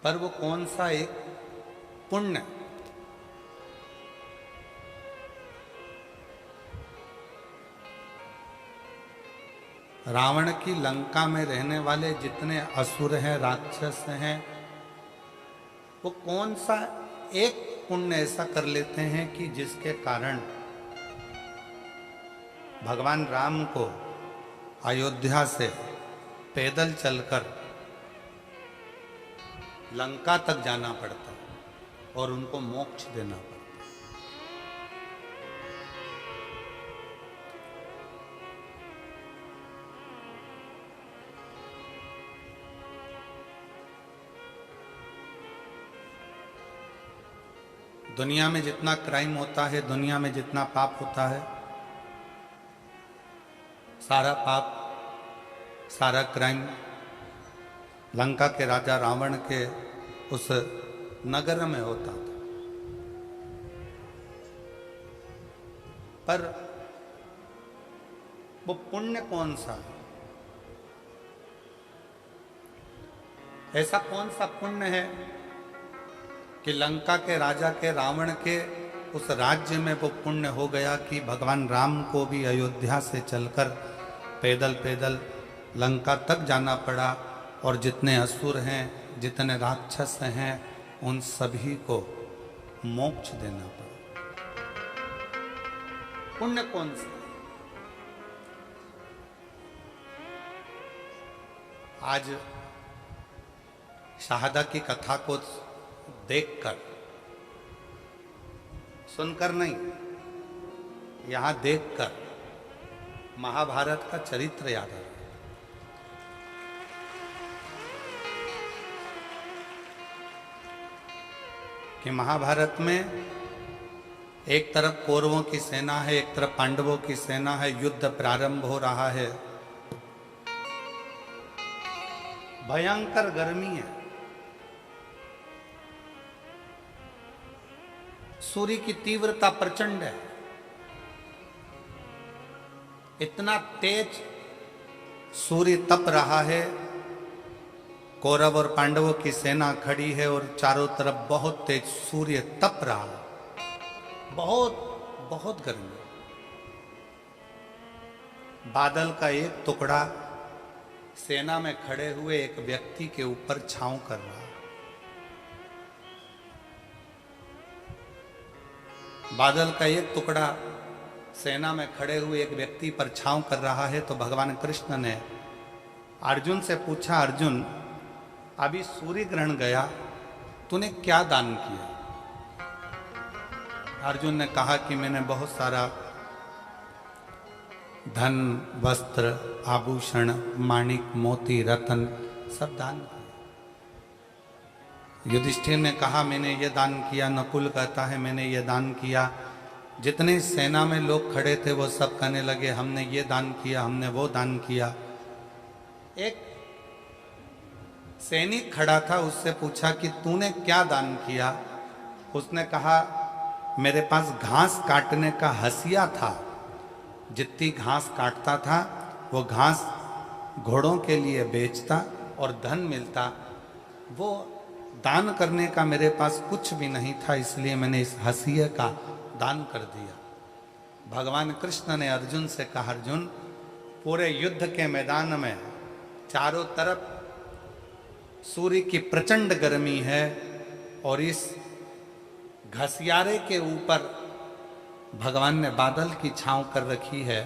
पर वो कौन सा एक पुण्य, रावण की लंका में रहने वाले जितने असुर हैं, राक्षस हैं, वो कौन सा एक पुण्य ऐसा कर लेते हैं कि जिसके कारण भगवान राम को अयोध्या से पैदल चलकर लंका तक जाना पड़ता और उनको मोक्ष देना पड़ता। दुनिया में जितना क्राइम होता है, दुनिया में जितना पाप होता है, सारा पाप, सारा क्राइम लंका के राजा रावण के उस नगर में होता था। पर वो पुण्य कौन सा है? ऐसा कौन सा पुण्य है कि लंका के राजा के, रावण के उस राज्य में वो पुण्य हो गया कि भगवान राम को भी अयोध्या से चलकर पैदल पैदल लंका तक जाना पड़ा और जितने असुर हैं, जितने राक्षस हैं, उन सभी को मोक्ष देना पड़ा। पुण्य कौन सा? आज शाहदा की कथा को देखकर, सुनकर नहीं, यहां देखकर महाभारत का चरित्र याद आ रहा है। कि महाभारत में एक तरफ कौरवों की सेना है, एक तरफ पांडवों की सेना है, युद्ध प्रारंभ हो रहा है, भयंकर गर्मी है, सूर्य की तीव्रता प्रचंड है, इतना तेज सूर्य तप रहा है, कौरव और पांडवों की सेना खड़ी है और चारों तरफ बहुत तेज सूर्य तप रहा है, बहुत बहुत गर्मी। बादल का एक टुकड़ा सेना में खड़े हुए एक व्यक्ति के ऊपर छांव कर रहा है। बादल का एक टुकड़ा सेना में खड़े हुए एक व्यक्ति पर छांव कर रहा है। तो भगवान कृष्ण ने अर्जुन से पूछा, अर्जुन अभी सूर्य ग्रहण गया, तूने क्या दान किया? अर्जुन ने कहा कि मैंने बहुत सारा धन, वस्त्र, आभूषण, माणिक, मोती, रतन सब दान किया। युधिष्ठिर ने कहा मैंने ये दान किया। नकुल कहता है मैंने ये दान किया। जितने सेना में लोग खड़े थे वो सब कहने लगे हमने ये दान किया, हमने वो दान किया। एक सैनिक खड़ा था, उससे पूछा कि तूने क्या दान किया? उसने कहा मेरे पास घास काटने का हसिया था, जितनी घास काटता था वो घास घोड़ों के लिए बेचता और धन मिलता, वो दान करने का मेरे पास कुछ भी नहीं था, इसलिए मैंने इस हसिये का दान कर दिया। भगवान कृष्ण ने अर्जुन से कहा, अर्जुन पूरे युद्ध के मैदान में चारों तरफ सूर्य की प्रचंड गर्मी है और इस घसियारे के ऊपर भगवान ने बादल की छांव कर रखी है,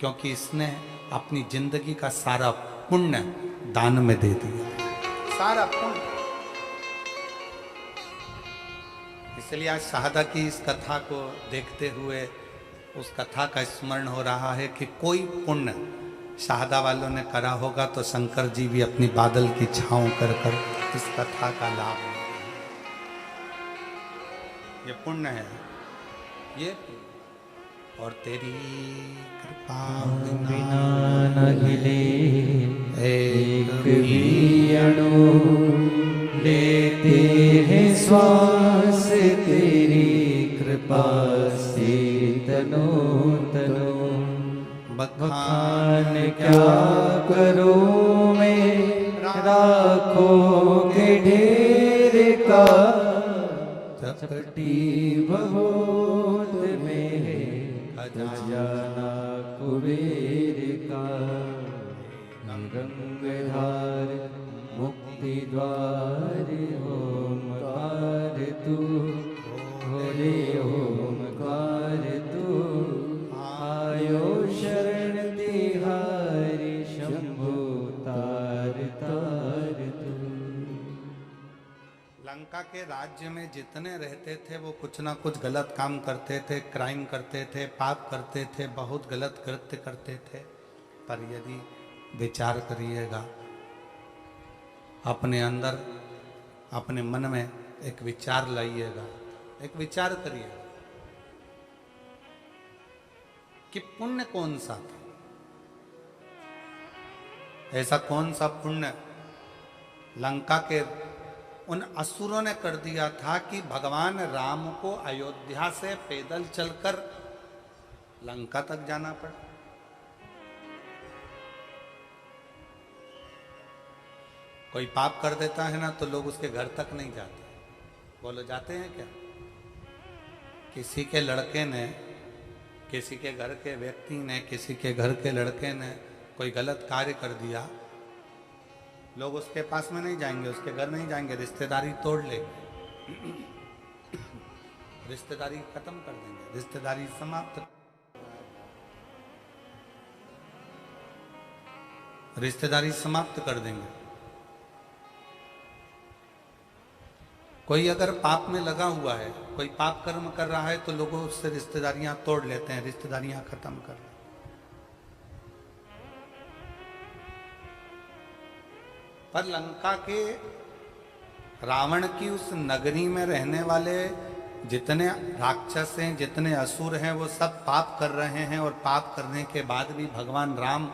क्योंकि इसने अपनी जिंदगी का सारा पुण्य दान में दे दिया, सारा पुण्य। इसलिए आज शाहदा की इस कथा को देखते हुए उस कथा का स्मरण हो रहा है कि कोई पुण्य शाहदा वालों ने करा होगा तो शंकर जी भी अपनी बादल की छांव कर कर इस कथा का लाभ लेते हैं। ये पुण्य है, ये और तेरी कृपा बिना न हिले एक भी अणु, लेते हैं श्वास तेरी कृपा से तनो तनो। बखान क्या करूं मैं, राखों के ढेर चपटी बहुत में है खजाना कुबेर का। गंगाधार मुक्ति द्वार ओमकार तू, भोले ओमकार तू। आयो शरण तिहारी शंभु तार तार तू। लंका के राज्य में जितने रहते थे वो कुछ ना कुछ गलत काम करते थे, क्राइम करते थे, पाप करते थे, बहुत गलत कृत्य करते थे। पर यदि विचार करिएगा अपने अंदर, अपने मन में एक विचार लाइएगा, एक विचार करिएगा कि पुण्य कौन सा था, ऐसा कौन सा पुण्य लंका के उन असुरों ने कर दिया था कि भगवान राम को अयोध्या से पैदल चलकर लंका तक जाना पड़ा। कोई पाप कर देता है ना तो लोग उसके घर तक नहीं जाते। बोलो जाते हैं क्या? किसी के लड़के ने, किसी के घर के व्यक्ति ने, किसी के घर के लड़के ने कोई गलत कार्य कर दिया, लोग उसके पास में नहीं जाएंगे, उसके घर नहीं जाएंगे, रिश्तेदारी तोड़ लेंगे, रिश्तेदारी खत्म कर देंगे, रिश्तेदारी समाप्त, रिश्तेदारी समाप्त कर देंगे। कोई अगर पाप में लगा हुआ है, कोई पाप कर्म कर रहा है तो लोगों उससे रिश्तेदारियां तोड़ लेते हैं, रिश्तेदारियां खत्म कर लेते हैं। पर लंका के रावण की उस नगरी में रहने वाले जितने राक्षस हैं, जितने असुर हैं, वो सब पाप कर रहे हैं। और पाप करने के बाद भी भगवान राम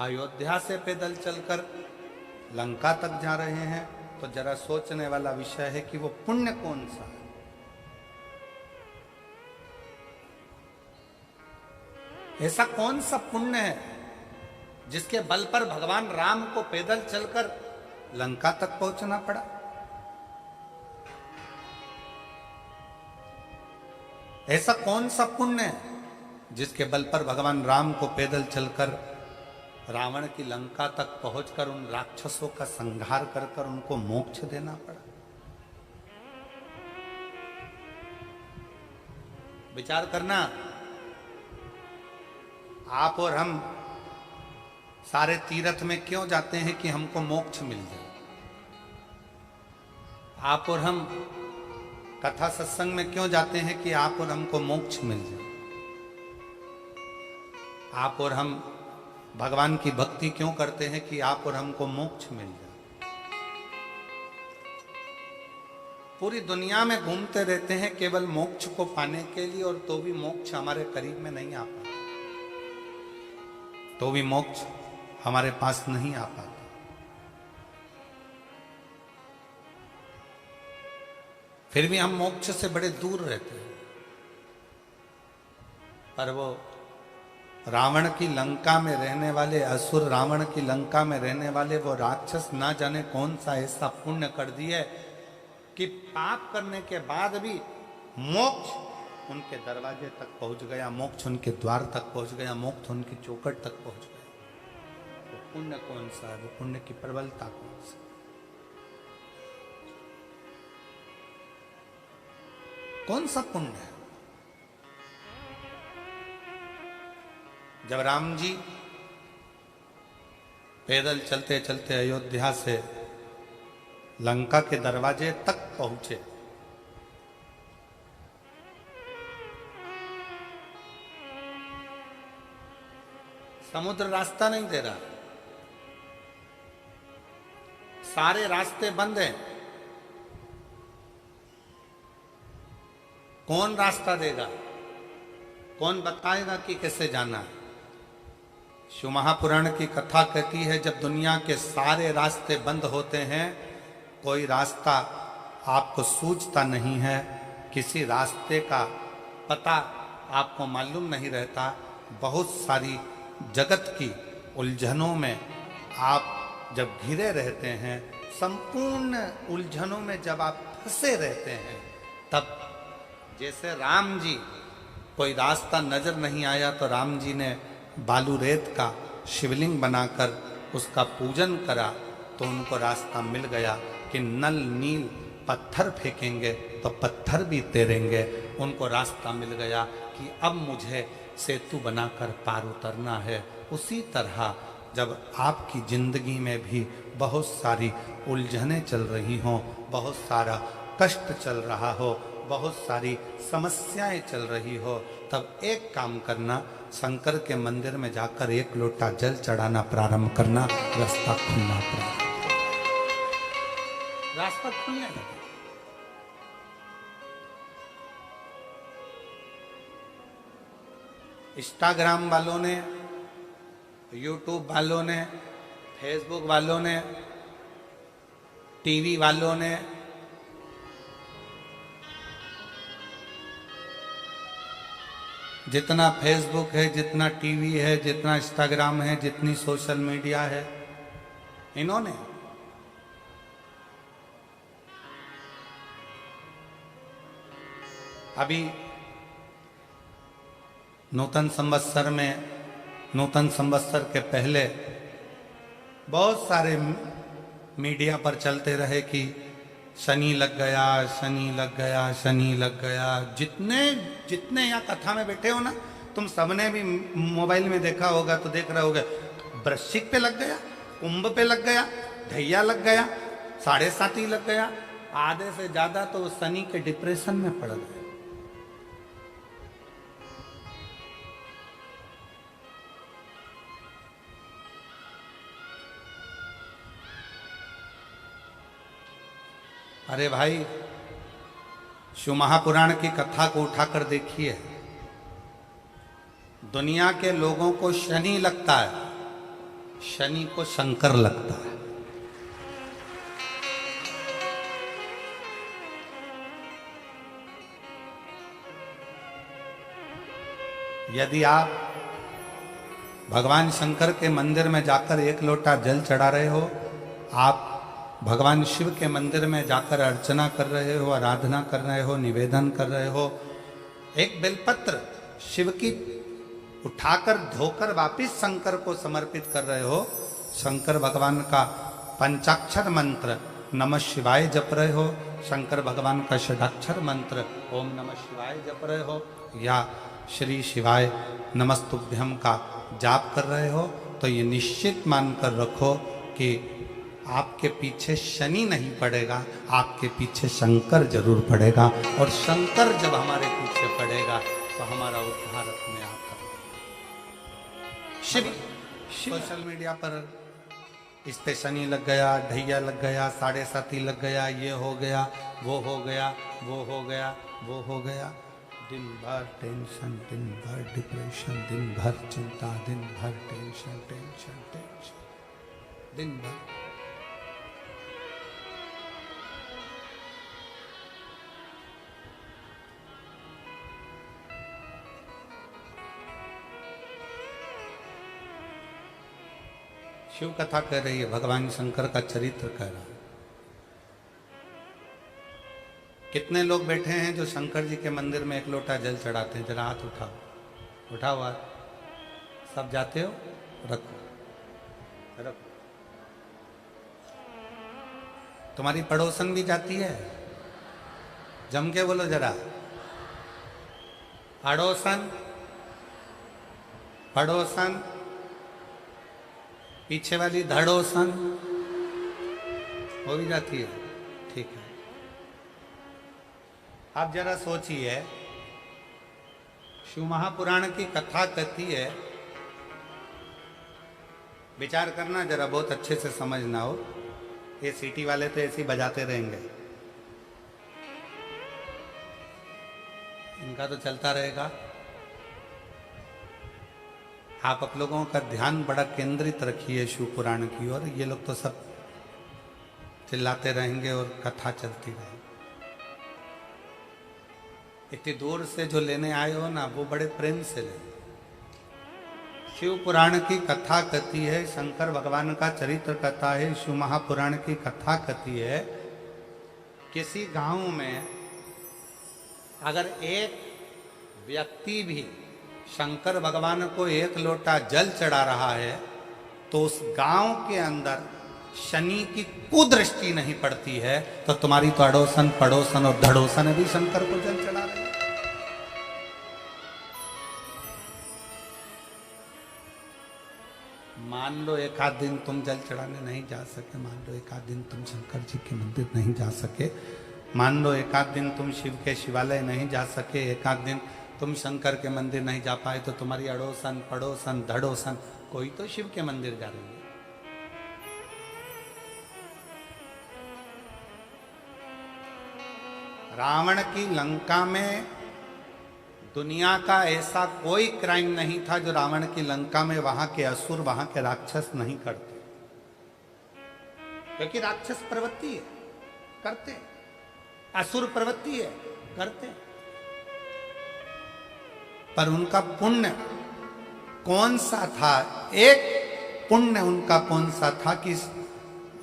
अयोध्या से पैदल चलकर लंका तक जा रहे हैं। तो जरा सोचने वाला विषय है कि वो पुण्य कौन सा है। ऐसा कौन सा पुण्य है जिसके बल पर भगवान राम को पैदल चलकर लंका तक पहुंचना पड़ा। ऐसा कौन सा पुण्य है जिसके बल पर भगवान राम को पैदल चलकर रावण की लंका तक पहुंचकर उन राक्षसों का संहार कर उनको मोक्ष देना पड़ा। विचार करना, आप और हम सारे तीर्थ में क्यों जाते हैं कि हमको मोक्ष मिल जाए। आप और हम कथा सत्संग में क्यों जाते हैं कि आप और हमको मोक्ष मिल जाए। आप और हम भगवान की भक्ति क्यों करते हैं कि आप और हमको मोक्ष मिल जाए। पूरी दुनिया में घूमते रहते हैं केवल मोक्ष को पाने के लिए, और तो भी मोक्ष हमारे करीब में नहीं आ पाता, तो भी मोक्ष हमारे पास नहीं आ पाता। फिर भी हम मोक्ष से बड़े दूर रहते हैं। पर वो रावण की लंका में रहने वाले असुर, रावण की लंका में रहने वाले वो राक्षस ना जाने कौन सा ऐसा पुण्य कर दिए कि पाप करने के बाद भी मोक्ष उनके दरवाजे तक पहुंच गया, मोक्ष उनके द्वार तक पहुंच गया, मोक्ष उनकी चौखट तक पहुंच गया। वो पुण्य कौन सा है, वो पुण्य की प्रबलता कौन सी। कौन सा पुण्य है। जब राम जी पैदल चलते चलते अयोध्या से लंका के दरवाजे तक पहुंचे, समुद्र रास्ता नहीं दे रहा, सारे रास्ते बंद हैं। कौन रास्ता देगा, कौन बताएगा कि कैसे जाना है। शिव महापुराण की कथा कहती है जब दुनिया के सारे रास्ते बंद होते हैं, कोई रास्ता आपको सूझता नहीं है, किसी रास्ते का पता आपको मालूम नहीं रहता, बहुत सारी जगत की उलझनों में आप जब घिरे रहते हैं, संपूर्ण उलझनों में जब आप से रहते हैं। तब जैसे राम जी, कोई रास्ता नजर नहीं आया तो राम जी ने बालू रेत का शिवलिंग बनाकर उसका पूजन करा, तो उनको रास्ता मिल गया कि नल नील पत्थर फेंकेंगे तो पत्थर भी तैरेंगे। उनको रास्ता मिल गया कि अब मुझे सेतु बनाकर पार उतरना है। उसी तरह जब आपकी जिंदगी में भी बहुत सारी उलझनें चल रही हों, बहुत सारा कष्ट चल रहा हो, बहुत सारी समस्याएं चल रही हो, तब एक काम करना, शंकर के मंदिर में जाकर एक लोटा जल चढ़ाना प्रारंभ करना, रास्ता खुलना प्रारंभ, रास्ता खुलने लगा। इंस्टाग्राम वालों ने, यूट्यूब वालों ने, फेसबुक वालों ने, टीवी वालों ने, जितना फेसबुक है, जितना टीवी है, जितना इंस्टाग्राम है, जितनी सोशल मीडिया है, इन्होंने अभी नूतन संवत्सर में, नूतन संवत्सर के पहले बहुत सारे मीडिया पर चलते रहे कि शनि लग गया, शनि लग गया, शनि लग गया। जितने जितने यहाँ कथा में बैठे हो ना, तुम सबने भी मोबाइल में देखा होगा तो देख रहे होगे, वृश्चिक पे लग गया, कुंभ पे लग गया, ढैया लग गया, 7.5 लग गया, आधे से ज्यादा तो शनि के डिप्रेशन में पड़ गए। अरे भाई, शिव महापुराण की कथा को उठाकर देखिए, दुनिया के लोगों को शनि लगता है, शनि को शंकर लगता है। यदि आप भगवान शंकर के मंदिर में जाकर एक लोटा जल चढ़ा रहे हो, आप भगवान शिव के मंदिर में जाकर अर्चना कर रहे हो, आराधना कर रहे हो, निवेदन कर रहे हो, एक बेलपत्र शिव की उठाकर धोकर वापिस शंकर को समर्पित कर रहे हो, शंकर भगवान का पंचाक्षर मंत्र नमः शिवाय जप रहे हो, शंकर भगवान का षडाक्षर मंत्र ओम नमः शिवाय जप रहे हो, या श्री शिवाय नमस्तुभ्यम का जाप कर रहे हो, तो ये निश्चित मानकर रखो कि आपके पीछे शनि नहीं पड़ेगा, आपके पीछे शंकर जरूर पड़ेगा। और शंकर जब हमारे पीछे पड़ेगा तो हमारा उद्धार अपने आप होगा। शिव सोशल मीडिया पर इस पे शनि लग गया, ढैया लग गया, 7.5 लग गया, ये हो गया, वो हो गया, वो हो गया, वो हो गया, दिन भर टेंशन, दिन भर डिप्रेशन, दिन भर चिंता, दिन भर टेंशन, टेंशन, टेंशन, दिन भर। शिव कथा कह रही है, भगवान शंकर का चरित्र कह रहा है। कितने लोग बैठे हैं जो शंकर जी के मंदिर में एक लोटा जल चढ़ाते हैं? जरा हाथ उठाओ, उठाओ हाथ। सब जाते हो? रखो, रखो। तुम्हारी पड़ोसन भी जाती है? जम के बोलो जरा, पड़ोसन, पड़ोसन। पीछे वाली धड़ोसन हो भी जाती है, ठीक है। आप जरा सोचिए, शिव महापुराण की कथा कहती है, विचार करना जरा, बहुत अच्छे से समझना हो। ये सिटी वाले तो ऐसे ही बजाते रहेंगे, इनका तो चलता रहेगा। आप लोगों का ध्यान बड़ा केंद्रित रखिए शिव पुराण की ओर। ये लोग तो सब चिल्लाते रहेंगे और कथा चलती रहेगी। इतनी दूर से जो लेने आए हो ना, वो बड़े प्रेम से ले। शिव पुराण की कथा कहती है, शंकर भगवान का चरित्र कथा है, शिव महापुराण की कथा कहती है किसी गांव में अगर एक व्यक्ति भी शंकर भगवान को एक लोटा जल चढ़ा रहा है तो उस गांव के अंदर शनि की कुदृष्टि नहीं पड़ती है, तो तुम्हारी तो अड़ोसन पड़ोसन और धड़ोसन भी शंकर को जल चढ़ा रहे हैं। मान लो एक आध दिन तुम जल चढ़ाने नहीं जा सके, मान लो एक आध दिन तुम शंकर जी के मंदिर नहीं जा सके, मान लो एक आध दिन तुम शिव के शिवालय नहीं जा सके, एक आध दिन तुम शंकर के मंदिर नहीं जा पाए, तो तुम्हारी अड़ोसन पड़ोसन धड़ोसन कोई तो शिव के मंदिर जा रही है। रावण की लंका में दुनिया का ऐसा कोई क्राइम नहीं था जो रावण की लंका में वहां के असुर वहां के राक्षस नहीं करते, क्योंकि राक्षस प्रवृत्ति है करते, असुर प्रवृत्ति है करते, पर उनका पुण्य कौन सा था? एक पुण्य उनका कौन सा था कि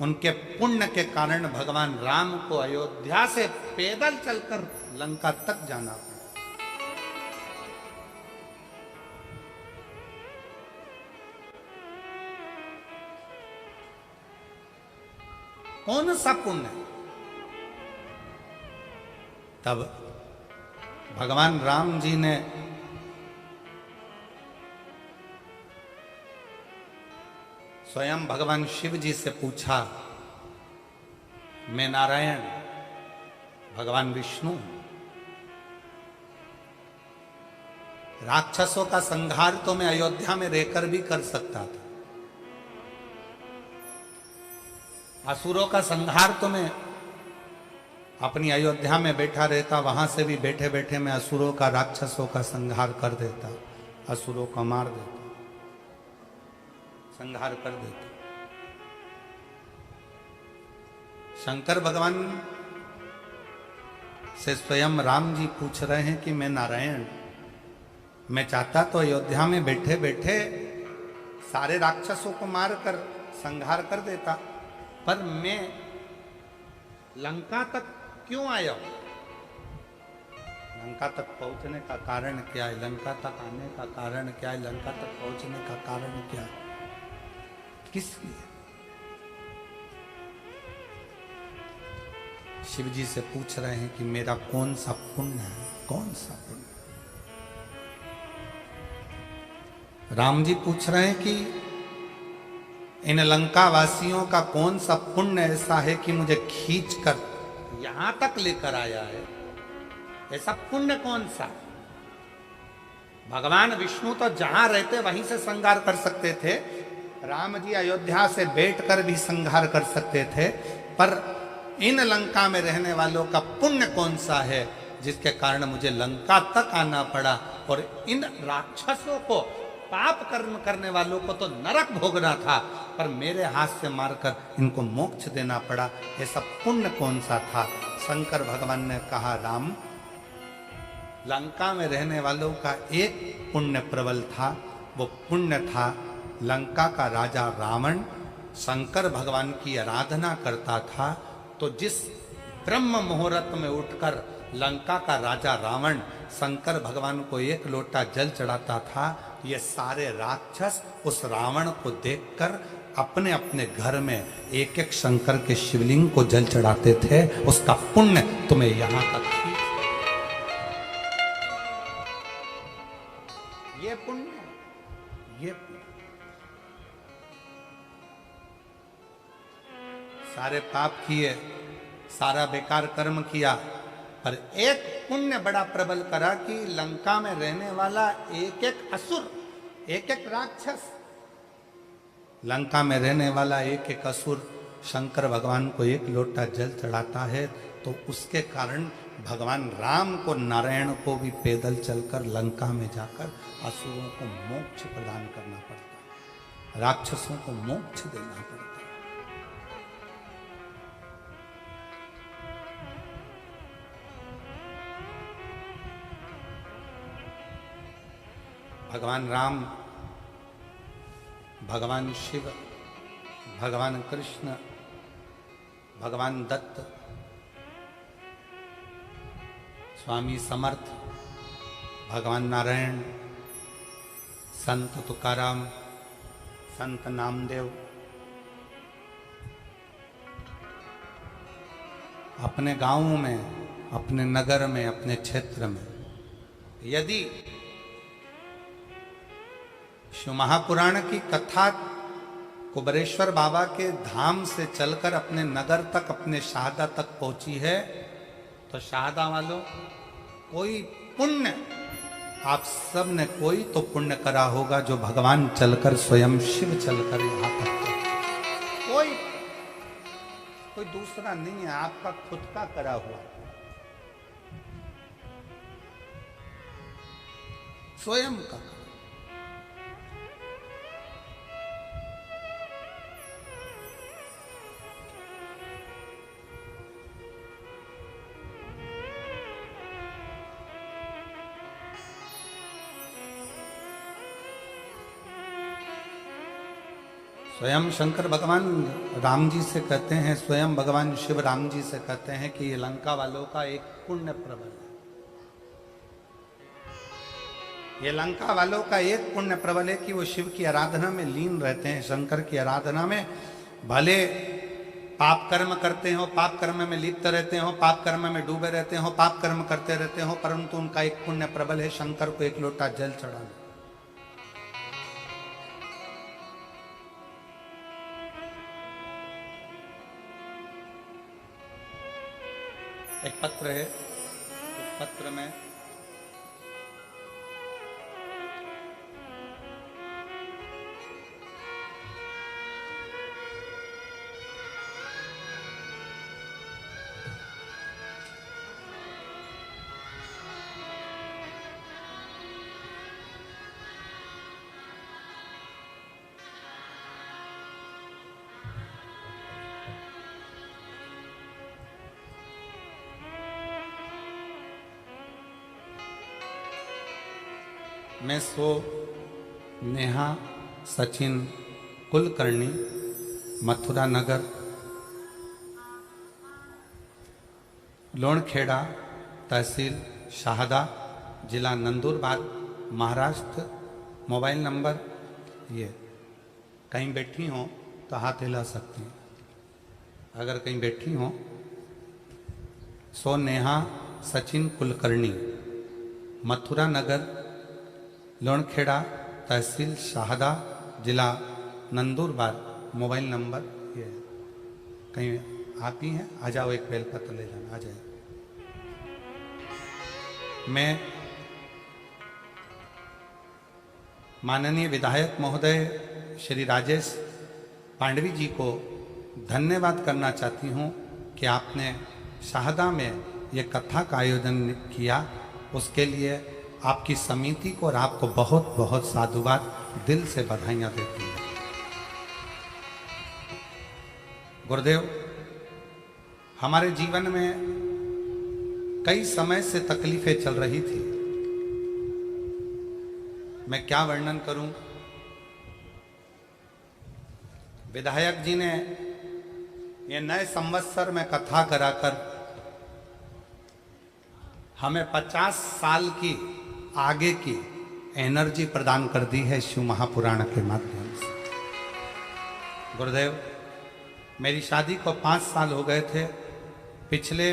उनके पुण्य के कारण भगवान राम को अयोध्या से पैदल चलकर लंका तक जाना पड़ा। कौन सा पुण्य? तब भगवान राम जी ने स्वयं भगवान शिव जी से पूछा, मैं नारायण भगवान विष्णु, राक्षसों का संहार तो मैं अयोध्या में रहकर भी कर सकता था, असुरों का संहार तो मैं अपनी अयोध्या में बैठा रहता, वहां से भी बैठे बैठे मैं असुरों का राक्षसों का संहार कर देता, असुरों को मार देता, संहार कर देता। शंकर भगवान से स्वयं राम जी पूछ रहे हैं कि मैं नारायण, मैं चाहता तो अयोध्या में बैठे बैठे सारे राक्षसों को मारकर संहार कर देता, पर मैं लंका तक क्यों आया हूं? लंका तक पहुंचने का कारण क्या है? लंका तक आने का कारण क्या है? लंका तक पहुंचने का कारण क्या है? किस लिए? शिव जी से पूछ रहे हैं कि मेरा कौन सा पुण्य है, कौन सा पुण्य? राम जी पूछ रहे हैं कि इन लंका वासियों का कौन सा पुण्य ऐसा है कि मुझे खींचकर यहां तक लेकर आया है? ऐसा पुण्य कौन सा? भगवान विष्णु तो जहां रहते वहीं से संहार कर सकते थे, राम जी अयोध्या से बैठकर भी संहार कर सकते थे, पर इन लंका में रहने वालों का पुण्य कौन सा है जिसके कारण मुझे लंका तक आना पड़ा, और इन राक्षसों को पाप कर्म करने वालों को तो नरक भोगना था, पर मेरे हाथ से मारकर इनको मोक्ष देना पड़ा, ऐसा पुण्य कौन सा था? शंकर भगवान ने कहा, राम, लंका में रहने वालों का एक पुण्य प्रबल था, वो पुण्य था लंका का राजा रावण शंकर भगवान की आराधना करता था, तो जिस ब्रह्म मुहूर्त में उठकर लंका का राजा रावण शंकर भगवान को एक लोटा जल चढ़ाता था, ये सारे राक्षस उस रावण को देखकर अपने अपने घर में एक एक शंकर के शिवलिंग को जल चढ़ाते थे। उसका पुण्य तुम्हें यहां तक खींच, ये पुण्य, ये पुण्य। सारे पाप किए, सारा बेकार कर्म किया, पर एक पुण्य बड़ा प्रबल करा कि लंका में रहने वाला एक एक असुर, एक एक राक्षस, लंका में रहने वाला एक एक असुर शंकर भगवान को एक लोटा जल चढ़ाता है, तो उसके कारण भगवान राम को, नारायण को भी पैदल चलकर लंका में जाकर असुरों को मोक्ष प्रदान करना पड़ता है, राक्षसों को मोक्ष देना पड़ता है। भगवान राम, भगवान शिव, भगवान कृष्ण, भगवान दत्त, स्वामी समर्थ, भगवान नारायण, संत तुकाराम, संत नामदेव अपने गांवों में, अपने नगर में, अपने क्षेत्र में यदि शिव महापुराण की कथा कुबरेश्वर बाबा के धाम से चलकर अपने नगर तक, अपने शाहदा तक पहुंची है, तो शाहदा वालों कोई पुण्य, आप सब ने कोई तो पुण्य करा होगा जो भगवान चलकर, स्वयं शिव चलकर यहां तक पहुंचे। कोई दूसरा नहीं है, आपका खुद का करा हुआ, स्वयं का। स्वयं शंकर भगवान राम जी से कहते हैं, स्वयं भगवान शिव राम जी से कहते हैं कि ये लंका वालों का एक पुण्य प्रबल है। ये लंका वालों का एक पुण्य प्रबल है कि वो शिव की आराधना में लीन रहते हैं, शंकर की आराधना में। भले पाप कर्म करते हो, पाप कर्म में लिप्त रहते हो, पाप कर्म में डूबे रहते हो, पाप कर्म करते रहते हो, परंतु उनका एक पुण्य प्रबल है शंकर को एक लोटा जल चढ़ाना। एक पत्र है, उस पत्र में मैं सो नेहा सचिन कुलकर्णी, मथुरा नगर, लोणखेड़ा, तहसील शाहदा, जिला नंदुरबार, महाराष्ट्र। मोबाइल नंबर ये, कहीं बैठी हो तो हाथ हिला सकती हैं, अगर कहीं बैठी हो। सो नेहा सचिन कुलकर्णी, मथुरा नगर, लोणखेड़ा, तहसील शाहदा, जिला नंदुरबार। मोबाइल नंबर ये, कहीं आप ही हैं, आ जाओ, एक बेलपत्र ले जाना, आ जाए। मैं माननीय विधायक महोदय श्री राजेश पांडवी जी को धन्यवाद करना चाहती हूँ कि आपने शाहदा में ये कथा का आयोजन किया, उसके लिए आपकी समिति को और आपको बहुत बहुत साधुवाद, दिल से बधाइयाँ देती हूँ। गुरुदेव, हमारे जीवन में कई समय से तकलीफें चल रही थी, मैं क्या वर्णन करूं। विधायक जी ने ये नए संवत्सर में कथा कराकर हमें 50 साल की आगे की एनर्जी प्रदान कर दी है शिव महापुराण के माध्यम से। गुरुदेव, मेरी शादी को 5 साल हो गए थे। पिछले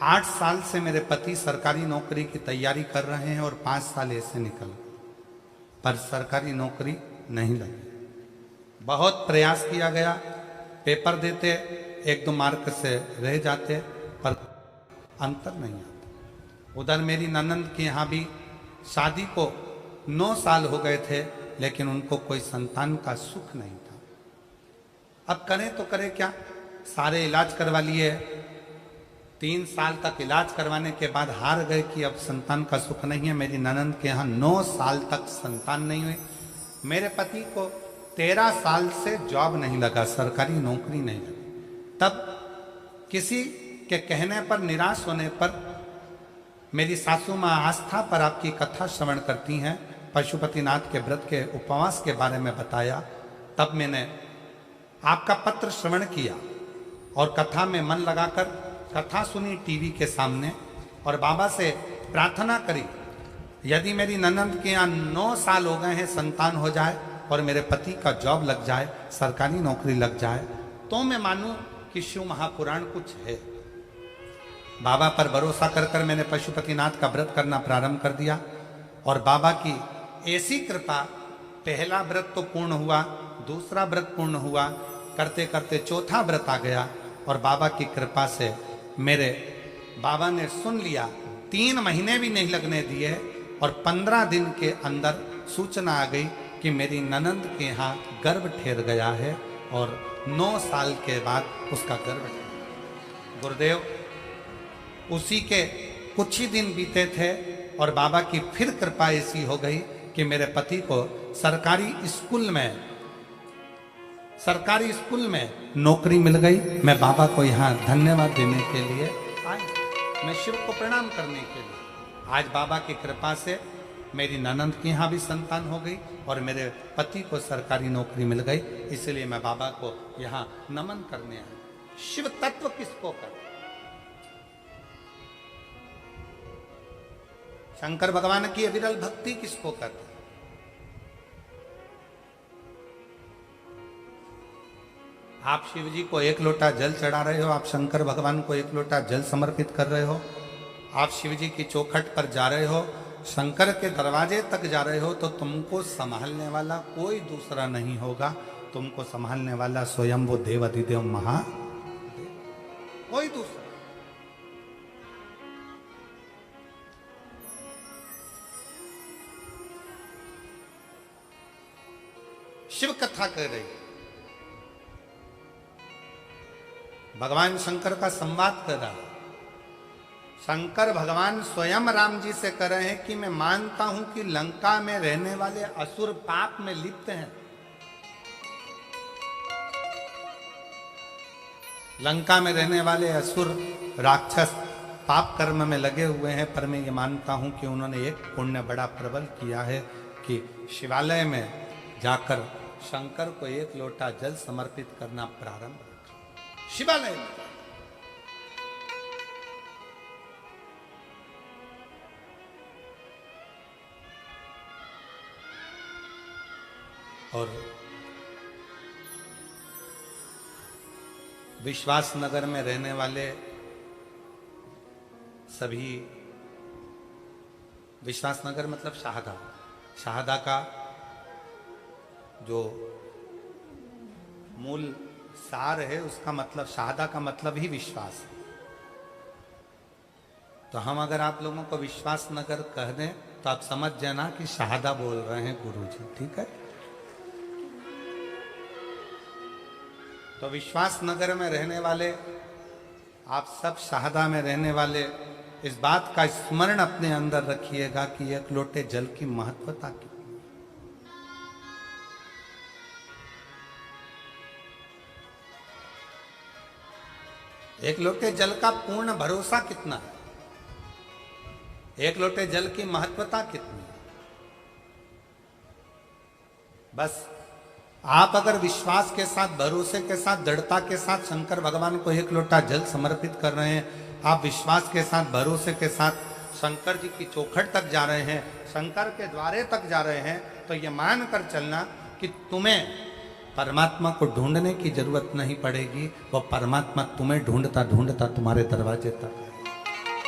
8 साल से मेरे पति सरकारी नौकरी की तैयारी कर रहे हैं और 5 साल ऐसे निकल गए, पर सरकारी नौकरी नहीं लगी। बहुत प्रयास किया गया, पेपर देते, 1-2 मार्क से रह जाते, पर अंतर नहीं आता। उधर मेरी ननंद के यहाँ भी शादी को 9 साल हो गए थे, लेकिन उनको कोई संतान का सुख नहीं था। अब करें तो करें क्या, सारे इलाज करवा लिए, 3 साल तक इलाज करवाने के बाद हार गए कि अब संतान का सुख नहीं है। मेरी ननंद के यहाँ 9 साल तक संतान नहीं हुई। मेरे पति को 13 साल से जॉब नहीं लगा, सरकारी नौकरी नहीं लगी। तब किसी के कहने पर, निराश होने पर, मेरी सासू माँ आस्था पर आपकी कथा श्रवण करती हैं, पशुपतिनाथ के व्रत के उपवास के बारे में बताया। तब मैंने आपका पत्र श्रवण किया और कथा में मन लगाकर कथा सुनी टीवी के सामने। और बाबा से प्रार्थना करी, यदि मेरी ननंद के यहाँ 9 साल हो गए हैं संतान हो जाए और मेरे पति का जॉब लग जाए, सरकारी नौकरी लग जाए, तो मैं मानूं कि शिव महापुराण कुछ है। बाबा पर भरोसा कर कर मैंने पशुपतिनाथ का व्रत करना प्रारंभ कर दिया और बाबा की ऐसी कृपा, पहला व्रत तो पूर्ण हुआ, दूसरा व्रत पूर्ण हुआ, करते करते चौथा व्रत आ गया और बाबा की कृपा से मेरे बाबा ने सुन लिया। 3 महीने भी नहीं लगने दिए और 15 दिन के अंदर सूचना आ गई कि मेरी ननंद के यहाँ गर्भ ठहर गया है और 9 साल के बाद उसका गर्भ ठहरा। गुरुदेव, उसी के कुछ ही दिन बीते थे और बाबा की फिर कृपा ऐसी हो गई कि मेरे पति को सरकारी स्कूल में नौकरी मिल गई। मैं बाबा को यहाँ धन्यवाद देने के लिए आया, मैं शिव को प्रणाम करने के लिए। आज बाबा की कृपा से मेरी ननंद के यहाँ भी संतान हो गई और मेरे पति को सरकारी नौकरी मिल गई, इसलिए मैं बाबा को यहाँ नमन करने आया। शिव तत्व किसको कहते? शंकर भगवान की अविरल भक्ति किसको कहते? आप शिव जी को 1 लोटा जल चढ़ा रहे हो, आप शंकर भगवान को 1 लोटा जल समर्पित कर रहे हो, आप शिव जी की चौखट पर जा रहे हो, शंकर के दरवाजे तक जा रहे हो, तो तुमको संभालने वाला कोई दूसरा नहीं होगा। तुमको संभालने वाला स्वयं वो देव अधिदेव महादेव, कोई दूसरा। शिव कथा कर रही, भगवान शंकर का संवाद कर रहा। शंकर भगवान स्वयं राम जी से कह रहे हैं कि मैं मानता हूं कि लंका में रहने वाले असुर पाप में लिप्त हैं, लंका में रहने वाले असुर राक्षस पाप कर्म में लगे हुए हैं, पर मैं ये मानता हूं कि उन्होंने एक पुण्य बड़ा प्रबल किया है कि शिवालय में जाकर शंकर को 1 लोटा जल समर्पित करना प्रारंभ किया। शिवालय में और विश्वास नगर में रहने वाले सभी, विश्वास नगर मतलब शाहदा, शाहदा का जो मूल सार है उसका मतलब, शाहदा का मतलब ही विश्वास है। तो हम अगर आप लोगों को विश्वास नगर कह दें तो आप समझ जाना कि शाहदा बोल रहे हैं गुरुजी, ठीक है। तो विश्वास नगर में रहने वाले आप सब, शाहदा में रहने वाले, इस बात का स्मरण अपने अंदर रखिएगा कि 1 लोटे जल की महत्वता की। 1 लोटे जल का पूर्ण भरोसा कितना है, 1 लोटे जल की महत्वता कितनी है। बस आप अगर विश्वास के साथ, भरोसे के साथ, दृढ़ता के साथ शंकर भगवान को 1 लोटा जल समर्पित कर रहे हैं, आप विश्वास के साथ, भरोसे के साथ शंकर जी की चौखट तक जा रहे हैं, शंकर के द्वारे तक जा रहे हैं, तो ये मान कर चलना कि तुम्हें परमात्मा को ढूंढने की जरूरत नहीं पड़ेगी, वो परमात्मा तुम्हें ढूंढता ढूंढता तुम्हारे दरवाजे तक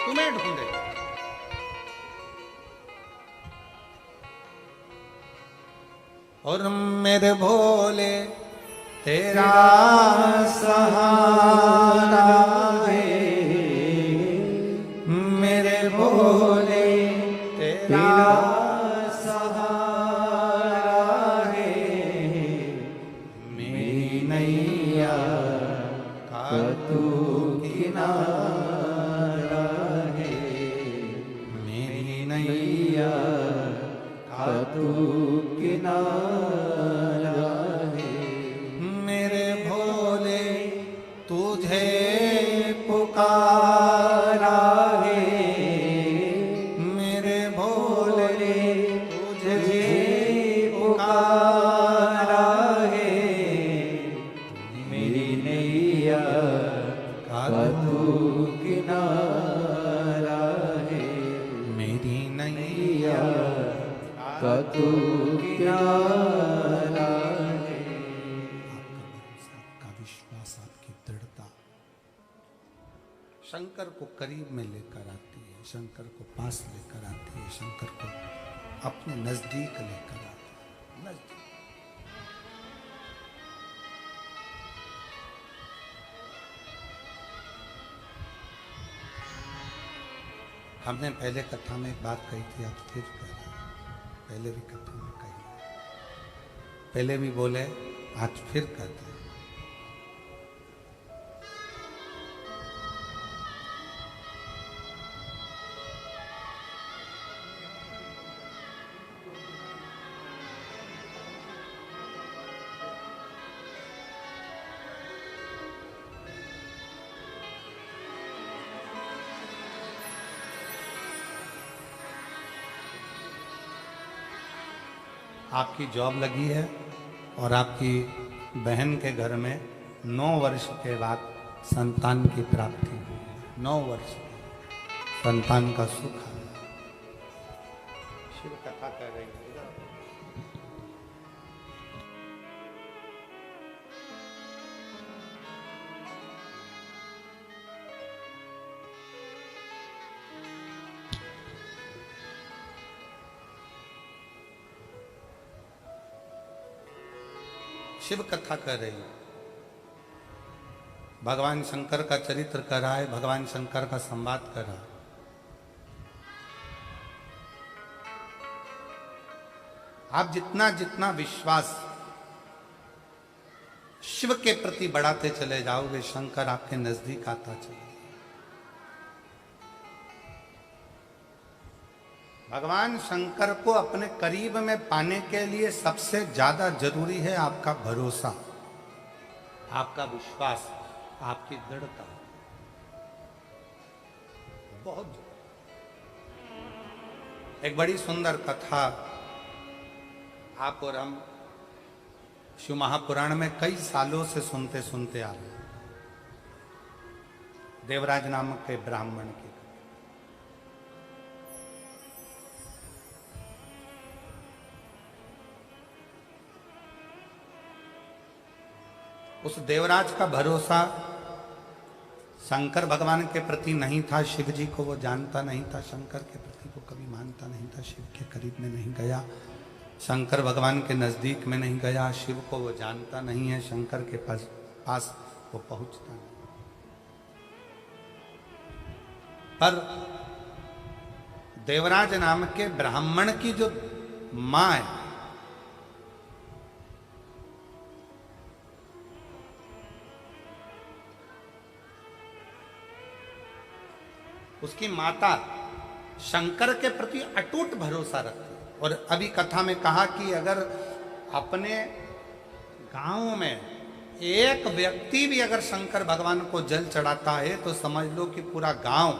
तुम्हें ढूंढेगा। और मेरे भोले तेरा सहारा है, मेरे भोले तेरा सहारा है, मेरी नैया का तू किनारा है, मेरी नैया का तू किनारा है, मेरे भोले तुझे पुकारा है, मेरे भोले तुझे पुकारा है, मेरी नैया का तू किनारा तू क्या लागे। आपका भरोसा, आपका विश्वास, आपकी दृढ़ता शंकर को करीब में लेकर आती है, शंकर को पास लेकर आती है, शंकर को अपने नजदीक लेकर आती है। नजदीक हमने पहले कथा में एक बात कही थी, आज फिर कह रहे हैं। पहले भी कथा में कही, पहले भी बोले, आज फिर कहते हैं। आपकी जॉब लगी है और आपकी बहन के घर में 9 वर्ष के बाद संतान की प्राप्ति हुई है। 9 वर्ष संतान का सुख आया। शिव कथा कह रही है। शिव कथा कर रही है। भगवान शंकर का चरित्र कर रहा है, भगवान शंकर का संवाद कर रहा है। आप जितना जितना विश्वास शिव के प्रति बढ़ाते चले जाओगे, शंकर आपके नजदीक आता चले। भगवान शंकर को अपने करीब में पाने के लिए सबसे ज्यादा जरूरी है आपका भरोसा, आपका विश्वास, आपकी दृढ़ता। बहुत एक बड़ी सुंदर कथा आप और हम शिव महापुराण में कई सालों से सुनते सुनते आ रहे हैं। देवराज नामक के ब्राह्मण की। उस देवराज का भरोसा शंकर भगवान के प्रति नहीं था, शिव जी को वो जानता नहीं था, शंकर के प्रति वो कभी मानता नहीं था, शिव के करीब में नहीं गया, शंकर भगवान के नजदीक में नहीं गया, शिव को वो जानता नहीं है, शंकर के पास वो पहुंचता नहीं। पर देवराज नाम के ब्राह्मण की जो मां है, उसकी माता शंकर के प्रति अटूट भरोसा रखती है। और अभी कथा में कहा कि अगर अपने गांव में एक व्यक्ति भी अगर शंकर भगवान को जल चढ़ाता है तो समझ लो कि पूरा गांव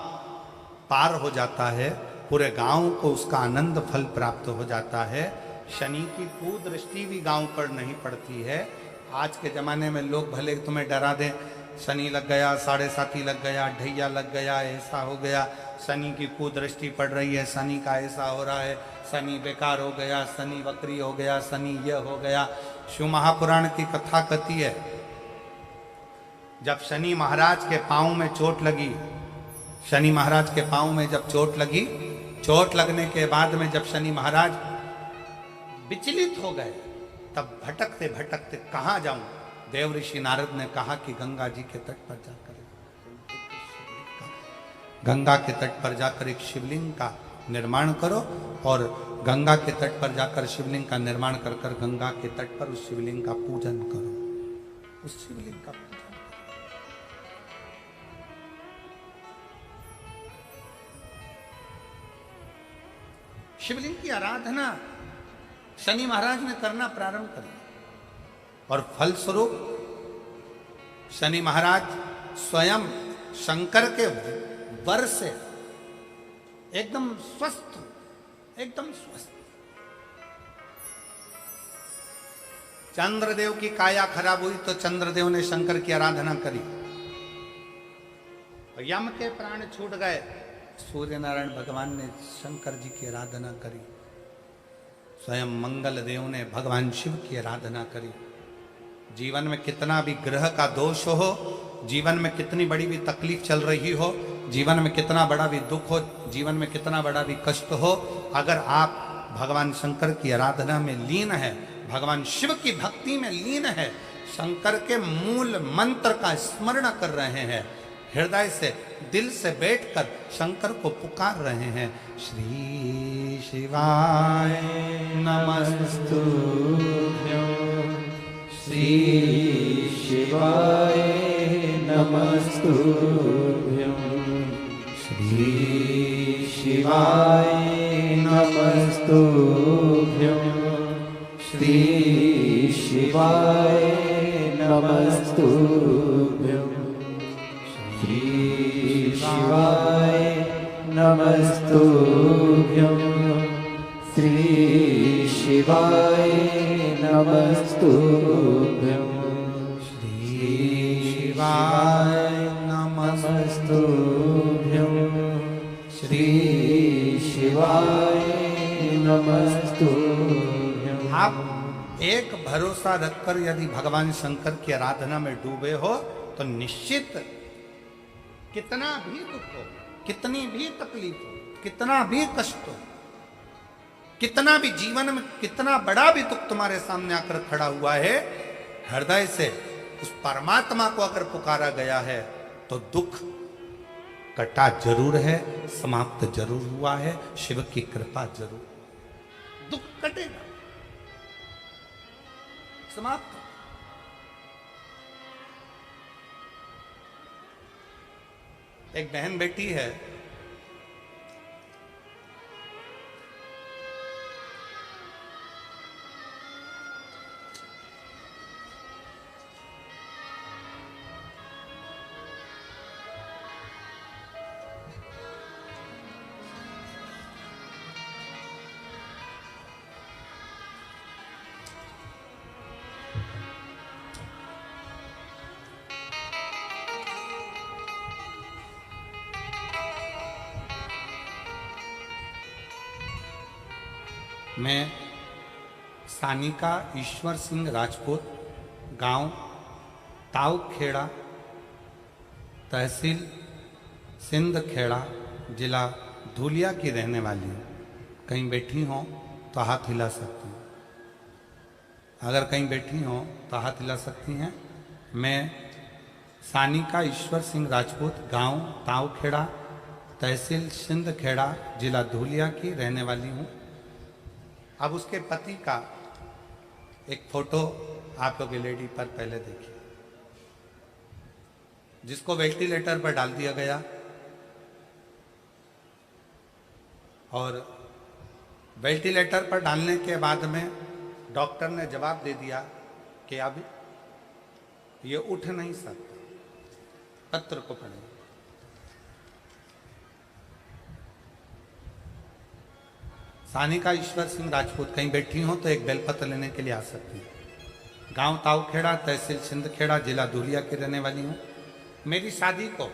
पार हो जाता है, पूरे गांव को उसका आनंद फल प्राप्त हो जाता है। शनि की कुदृष्टि भी गांव पर नहीं पड़ती है। आज के जमाने में लोग भले तुम्हें डरा दें, शनि लग गया, 7.5 लग गया, ढैया लग गया, ऐसा हो गया, शनि की कुदृष्टि पड़ रही है, शनि का ऐसा हो रहा है, शनि बेकार हो गया, शनि वक्री हो गया, शनि यह हो गया। शिव महापुराण की कथा कहती है जब शनि महाराज के पांव में चोट लगी, शनि महाराज के पांव में जब चोट लगी, चोट लगने के बाद में जब शनि महाराज विचलित हो गए, तब भटकते भटकते कहाँ जाऊं, देव ऋषि नारद ने कहा कि गंगा जी के तट पर जाकर, गंगा के तट पर जाकर एक शिवलिंग का निर्माण करो और गंगा के तट पर जाकर शिवलिंग का निर्माण कर कर गंगा के तट पर उस शिवलिंग का पूजन करो, उस शिवलिंग का पूजन करो। शिवलिंग की आराधना शनि महाराज ने करना प्रारंभ कर दिया और फलस्वरूप शनि महाराज स्वयं शंकर के वर से एकदम स्वस्थ, एकदम स्वस्थ। चंद्रदेव की काया खराब हुई तो चंद्रदेव ने शंकर की आराधना करी, यम के प्राण छूट गए, सूर्य नारायण भगवान ने शंकर जी की आराधना करी, स्वयं मंगल देव ने भगवान शिव की आराधना करी। जीवन में कितना भी ग्रह का दोष हो, जीवन में कितनी बड़ी भी तकलीफ चल रही हो, जीवन में कितना बड़ा भी दुख हो, जीवन में कितना बड़ा भी कष्ट हो, अगर आप भगवान शंकर की आराधना में लीन है, भगवान शिव की भक्ति में लीन है, शंकर के मूल मंत्र का स्मरण कर रहे हैं, हृदय से दिल से बैठकर शंकर को पुकार रहे हैं, श्री शिवाय नमस्तुभ्यं श्री शिवाय नमस्तुभ्यं श्री शिवाय नमस्तुभ्यं श्री शिवाय नमस्तुभ्यं श्री शिवाय नमस्तुभ्यं श्री शिवाय नमस्तुभ्यं श्री शिवाय नमस्तुभ्यं श्री शिवाय नमस्तुभ्यं। आप एक भरोसा रखकर यदि भगवान शंकर की आराधना में डूबे हो तो निश्चित कितना भी दुख हो, कितनी भी तकलीफ हो, कितना भी कष्ट हो, कितना भी जीवन में कितना बड़ा भी दुख तुम्हारे सामने आकर खड़ा हुआ है, हृदय से उस परमात्मा को अगर पुकारा गया है तो दुख कटा जरूर है, समाप्त जरूर हुआ है, शिव की कृपा जरूर, दुख कटेगा, समाप्त। एक बहन बेटी है, मैं सानिका ईश्वर सिंह राजपूत, गांव ताऊखेड़ा, तहसील सिंध खेड़ा, जिला धुलिया की रहने वाली हूँ। कहीं बैठी हो तो हाथ हिला सकती हूँ, अगर कहीं बैठी हो तो हाथ हिला सकती हैं। मैं सानिका ईश्वर सिंह राजपूत, गांव ताऊखेड़ा, तहसील सिंध खेड़ा, जिला धुलिया की रहने वाली हूँ। अब उसके पति का एक फोटो आप लोग एलईडी पर पहले देखिए, जिसको वेंटिलेटर पर डाल दिया गया और वेंटिलेटर पर डालने के बाद में डॉक्टर ने जवाब दे दिया कि अब ये उठ नहीं सकता। पत्र को पढ़ें। सानिका ईश्वर सिंह राजपूत, कहीं बैठी हो तो एक बेलपत्र लेने के लिए आ सकती है। गांव ताऊखेड़ा, तहसील सिंधखेड़ा, जिला धुलिया की रहने वाली हूँ। मेरी शादी को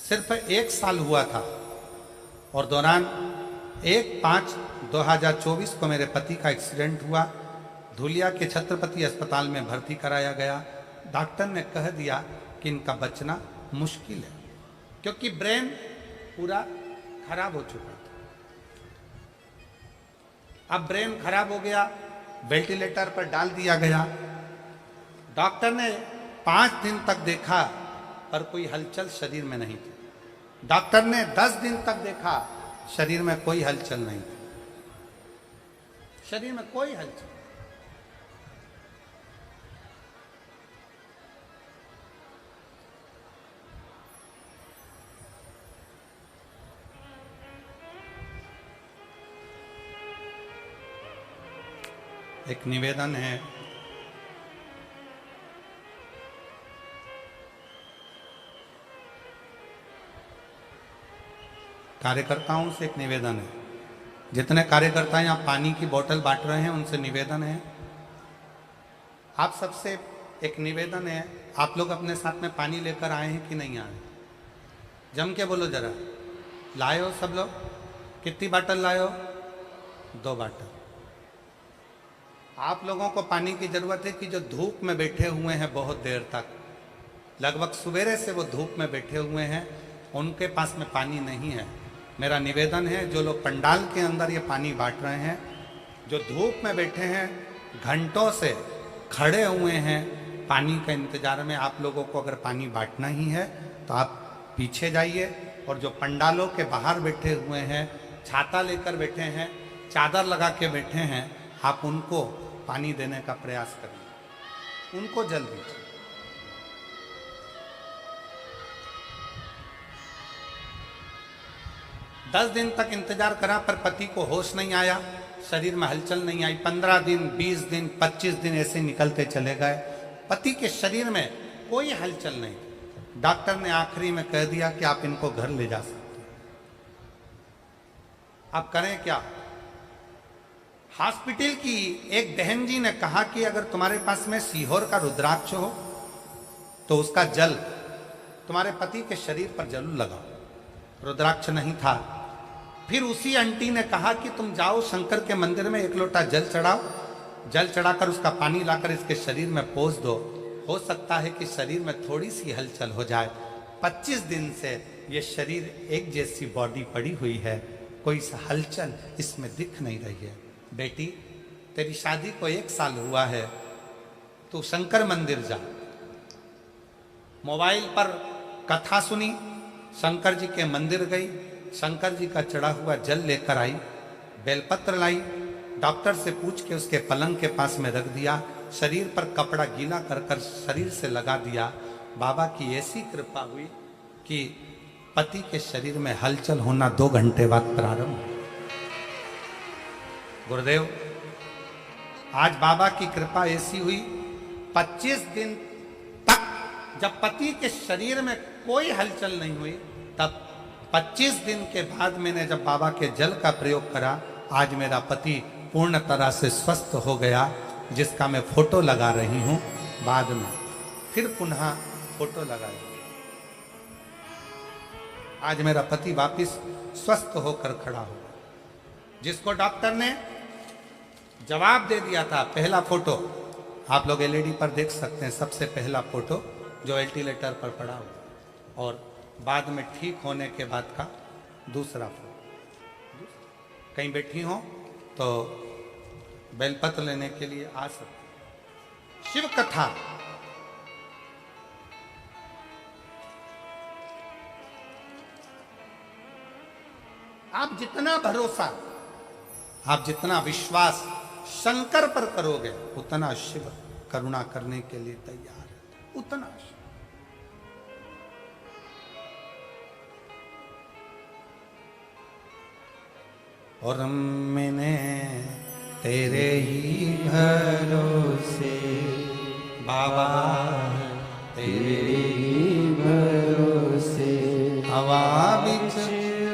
सिर्फ 1 साल हुआ था और दौरान 1/5/2024 को मेरे पति का एक्सीडेंट हुआ। धुलिया के छत्रपति अस्पताल में भर्ती कराया गया। डॉक्टर ने कह दिया कि इनका बचना मुश्किल है, क्योंकि ब्रेन पूरा खराब हो चुका था। अब ब्रेन खराब हो गया, वेंटिलेटर पर डाल दिया गया। डॉक्टर ने 5 दिन तक देखा पर कोई हलचल शरीर में नहीं थी। डॉक्टर ने 10 दिन तक देखा, शरीर में कोई हलचल नहीं थी, शरीर में कोई हलचल। एक निवेदन है, कार्यकर्ताओं से एक निवेदन है। जितने कार्यकर्ता यहाँ पानी की बोतल बांट रहे हैं उनसे निवेदन है, आप सबसे एक निवेदन है, आप लोग अपने साथ में पानी लेकर आए हैं कि नहीं आए? जम के बोलो जरा। लाए हो सब लोग? कितनी बोतल लाए हो? 2 बॉटल। आप लोगों को पानी की जरूरत है कि जो धूप में बैठे हुए हैं बहुत देर तक, लगभग सवेरे से वो धूप में बैठे हुए हैं, उनके पास में पानी नहीं है। मेरा निवेदन है जो लोग पंडाल के अंदर ये पानी बांट रहे हैं, जो धूप में बैठे हैं, घंटों से खड़े हुए हैं पानी का इंतजार में, आप लोगों को अगर पानी बांटना ही है तो आप पीछे जाइए, और जो पंडालों के बाहर बैठे हुए हैं, छाता लेकर बैठे हैं, चादर लगा के बैठे हैं, आप उनको पानी देने का प्रयास करिए, उनको जल दीजिए। दस दिन तक इंतजार करा पर पति को होश नहीं आया, शरीर में हलचल नहीं आई। 15 दिन, 20 दिन, 25 दिन ऐसे निकलते चले गए, पति के शरीर में कोई हलचल नहीं। डॉक्टर ने आखिरी में कह दिया कि आप इनको घर ले जा सकते हैं। अब करें क्या? हॉस्पिटल की एक बहन जी ने कहा कि अगर तुम्हारे पास में सीहोर का रुद्राक्ष हो तो उसका जल तुम्हारे पति के शरीर पर जरूर लगाओ। रुद्राक्ष नहीं था। फिर उसी आंटी ने कहा कि तुम जाओ शंकर के मंदिर में 1 लोटा जल चढ़ाओ, जल चढ़ाकर उसका पानी लाकर इसके शरीर में पोंछ दो, हो सकता है कि शरीर में थोड़ी सी हलचल हो जाए। 25 दिन से ये शरीर एक जैसी बॉडी पड़ी हुई है, कोई हलचल इसमें दिख नहीं रही है। बेटी, तेरी शादी को 1 साल हुआ है, तू शंकर मंदिर जा। मोबाइल पर कथा सुनी, शंकर जी के मंदिर गई, शंकर जी का चढ़ा हुआ जल लेकर आई, बेलपत्र लाई, डॉक्टर से पूछ के उसके पलंग के पास में रख दिया, शरीर पर कपड़ा गीला कर कर शरीर से लगा दिया। बाबा की ऐसी कृपा हुई कि पति के शरीर में हलचल होना 2 घंटे बाद प्रारंभ हुआ। गुरुदेव, आज बाबा की कृपा ऐसी हुई, 25 दिन तक जब पति के शरीर में कोई हलचल नहीं हुई, तब 25 दिन के बाद मैंने जब बाबा के जल का प्रयोग करा, आज मेरा पति पूर्ण तरह से स्वस्थ हो गया, जिसका मैं फोटो लगा रही हूं। बाद में फिर पुनः फोटो लगाई। आज मेरा पति वापिस स्वस्थ होकर खड़ा हो, जिसको डॉक्टर ने जवाब दे दिया था। पहला फोटो आप लोग एलईडी पर देख सकते हैं, सबसे पहला फोटो जो वेंटिलेटर पर पड़ा हुआ, और बाद में ठीक होने के बाद का दूसरा फोटो। कहीं बैठी हो तो बेलपत्र लेने के लिए आ सकते। शिव कथा आप जितना भरोसा, आप जितना विश्वास शंकर पर करोगे, उतना शिव करुणा करने के लिए तैयार है, उतना शिव। और मैंने तेरे ही भरोसे बाबा, तेरे ही भरोसे हवा बिच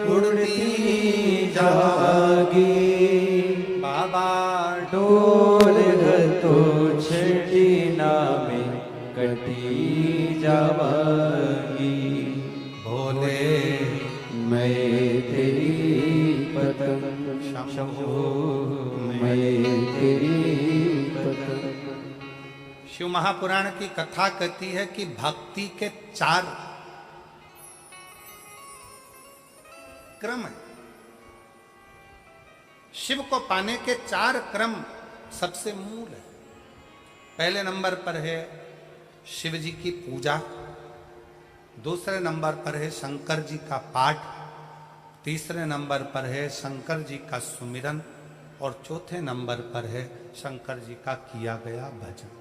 उड़ती जागी बाबा, डोर तो छठी नामे कटी जावागी। भोले मैं तेरी पतंग शंभो, मैं तेरी पतंग। शिव महापुराण की कथा कहती है कि भक्ति के 4 क्रम है। शिव को पाने के 4 क्रम सबसे मूल है। पहले नंबर पर है शिव जी की पूजा, दूसरे नंबर पर है शंकर जी का पाठ, तीसरे नंबर पर है शंकर जी का सुमिरन, और चौथे नंबर पर है शंकर जी का किया गया भजन।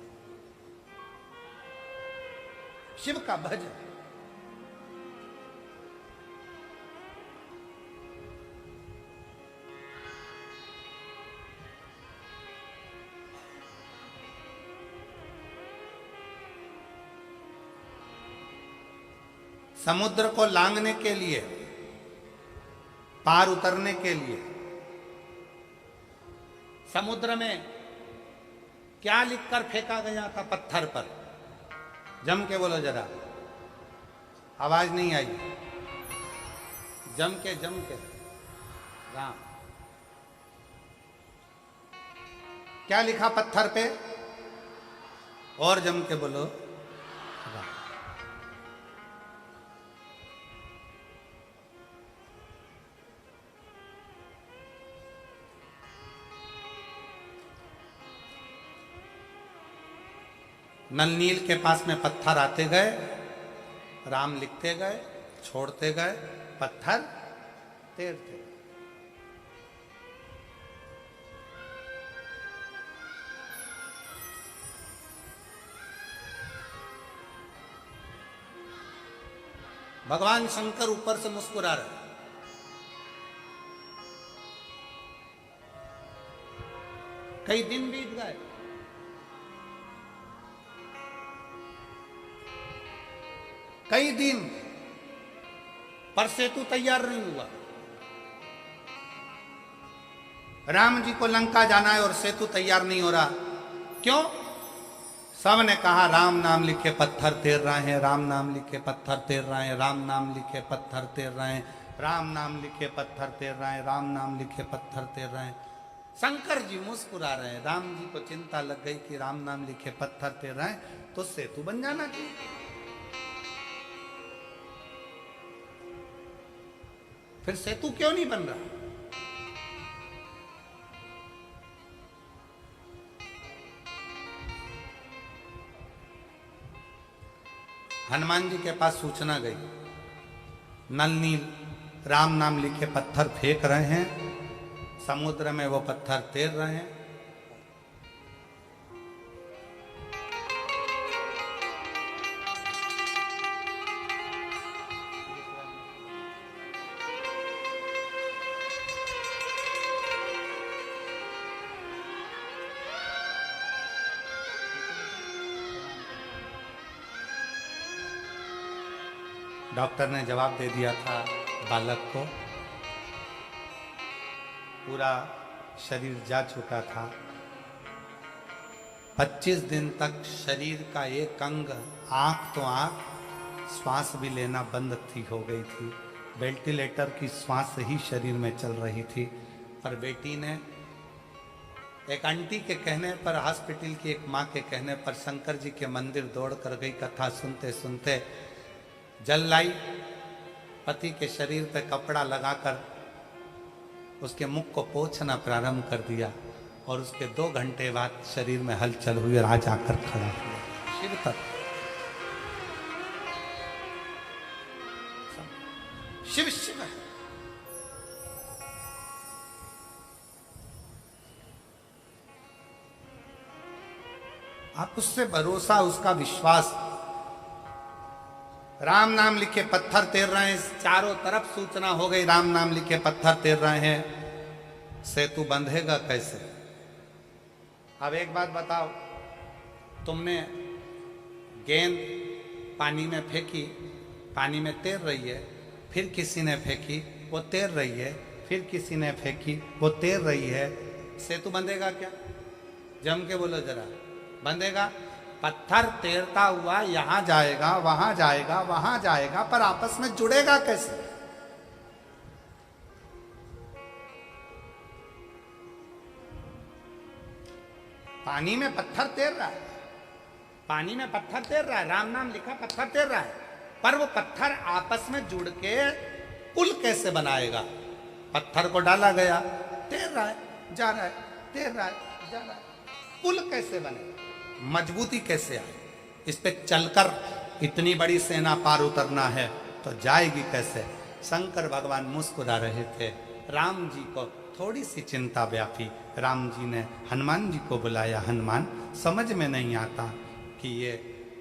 शिव का भजन। समुद्र को लांघने के लिए, पार उतरने के लिए, समुद्र में क्या लिखकर फेंका गया था पत्थर पर? जम के बोलो जरा, आवाज नहीं आई। जम के राम। क्या लिखा पत्थर पे? और जम के बोलो। नल नील के पास में पत्थर आते गए, राम लिखते गए, छोड़ते गए, पत्थर तैरते गए। भगवान शंकर ऊपर से मुस्कुरा रहे। कई दिन बीत गए, कई दिन, पर सेतु तैयार नहीं हुआ। राम जी को लंका जाना है और सेतु तैयार नहीं हो रहा। क्यों? सब ने कहा राम नाम लिखे पत्थर तैर रहे हैं, राम नाम लिखे पत्थर तैर रहे हैं, राम नाम लिखे पत्थर तैर रहे हैं, राम नाम लिखे पत्थर तैर रहे हैं, राम नाम लिखे पत्थर तैर रहे हैं। शंकर जी मुस्कुरा रहे हैं। राम जी को चिंता लग गई कि राम नाम लिखे पत्थर तैर रहे हैं तो सेतु बन जाना चाहिए। फिर सेतु क्यों नहीं बन रहा? हनुमान जी के पास सूचना गई, नल नील राम नाम लिखे पत्थर फेंक रहे हैं, समुद्र में वो पत्थर तैर रहे हैं। डॉक्टर ने जवाब दे दिया था बालक को, पूरा शरीर जा चुका था। 25 दिन तक शरीर का एक अंग, आंख तो आंख, श्वास भी लेना बंद थी हो गई थी। वेंटिलेटर की श्वास ही शरीर में चल रही थी। पर बेटी ने एक आंटी के कहने पर, हॉस्पिटल की एक माँ के कहने पर शंकर जी के मंदिर दौड़ कर गई। कथा सुनते सुनते जल लाई, पति के शरीर पे कपड़ा लगाकर उसके मुख को पोंछना प्रारंभ कर दिया और उसके 2 घंटे बाद शरीर में हलचल हुई और आज आकर खड़ा हुआ शिव तक। शिव शिव है। आप उससे भरोसा, उसका विश्वास। राम नाम लिखे पत्थर तैर रहे हैं, चारों तरफ सूचना हो गई राम नाम लिखे पत्थर तैर रहे हैं। सेतु बंधेगा कैसे? अब एक बात बताओ, तुमने गेंद पानी में फेंकी, पानी में तैर रही है, फिर किसी ने फेंकी, वो तैर रही है, फिर किसी ने फेंकी, वो तैर रही है। सेतु बंधेगा क्या? जम के बोलो जरा, बंधेगा? पत्थर तैरता हुआ यहां जाएगा, वहां जाएगा, वहां जाएगा, पर आपस में जुड़ेगा कैसे? पानी में पत्थर तैर रहा है, पानी में पत्थर तैर रहा है, राम नाम लिखा पत्थर तैर रहा है, पर वो पत्थर आपस में जुड़ के पुल कैसे बनाएगा? पत्थर को डाला गया, तैर रहा है, जा रहा है, तैर रहा है, जा रहा है, पुल कैसे बनेगा? मजबूती कैसे आए? इस पे चलकर इतनी बड़ी सेना पार उतरना है तो जाएगी कैसे? शंकर भगवान मुस्कुरा रहे थे। राम जी को थोड़ी सी चिंता व्यापी। राम जी ने हनुमान जी को बुलाया। हनुमान, समझ में नहीं आता कि ये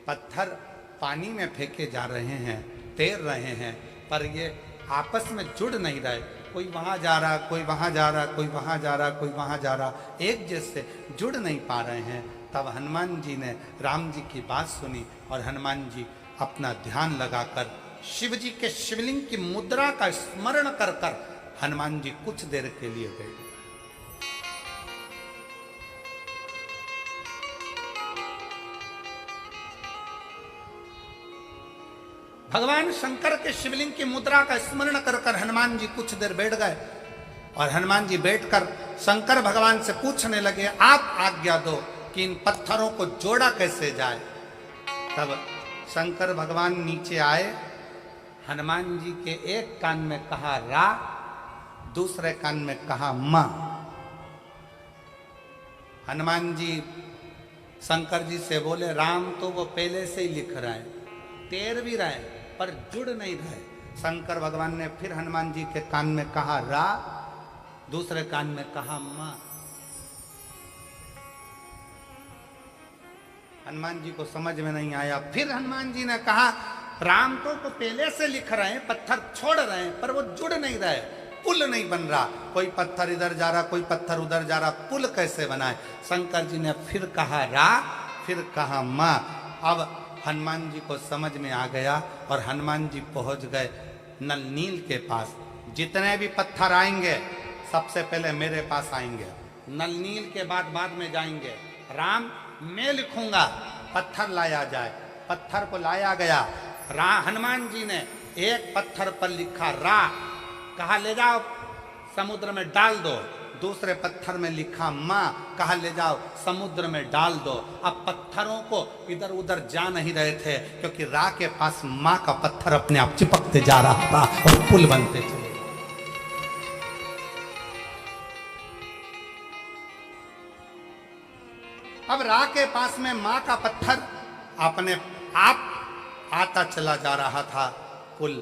पत्थर पानी में फेंके जा रहे हैं, तैर रहे हैं, पर ये आपस में जुड़ नहीं रहे। कोई वहाँ जा रहा, कोई वहाँ जा रहा, कोई वहाँ जा रहा, कोई वहाँ जा रहा, एक जैसे जुड़ नहीं पा रहे हैं। तब हनुमान जी ने राम जी की बात सुनी और हनुमान जी अपना ध्यान लगाकर शिव जी के शिवलिंग की मुद्रा का स्मरण कर कर हनुमान जी कुछ देर के लिए गए। भगवान शंकर के शिवलिंग की मुद्रा का स्मरण कर कर हनुमान जी कुछ देर बैठ गए और हनुमान जी बैठकर शंकर भगवान से पूछने लगे, आप आज्ञा दो कि इन पत्थरों को जोड़ा कैसे जाए। तब शंकर भगवान नीचे आए, हनुमान जी के एक कान में कहा रा, दूसरे कान में कहा मां। हनुमान जी शंकर जी से बोले, राम तो वो पहले से ही लिख रहे हैं, तैर भी रहे पर जुड़ नहीं रहे। शंकर भगवान ने फिर हनुमान जी के कान में कहा रा, दूसरे कान में कहा मां। हनुमान जी को समझ में नहीं आया। फिर हनुमान जी ने कहा, राम तो पहले से लिख रहे हैं, पत्थर छोड़ रहे हैं पर वो जुड़ नहीं रहे, पुल नहीं बन रहा। कोई पत्थर इधर जा रहा, कोई पत्थर उधर जा रहा, पुल कैसे बनाए। शंकर जी ने फिर कहा रा, फिर कहा मां। अब हनुमान जी को समझ में आ गया और हनुमान जी पहुंच गए नल नील के पास। जितने भी पत्थर आएंगे सबसे पहले मेरे पास आएंगे, नल नील के बाद में जाएंगे। राम मैं लिखूंगा, पत्थर लाया जाए। पत्थर को लाया गया। हनुमान जी ने एक पत्थर पर लिखा रा, कहा ले जाओ समुद्र में डाल दो। दूसरे पत्थर में लिखा मां, कहा ले जाओ समुद्र में डाल दो। अब पत्थरों को इधर उधर जा नहीं रहे थे, क्योंकि रा के पास मां का पत्थर अपने आप चिपकते जा रहा था और पुल बनते चले। अब रा के पास में मां का पत्थर अपने आप आता चला जा रहा था, पुल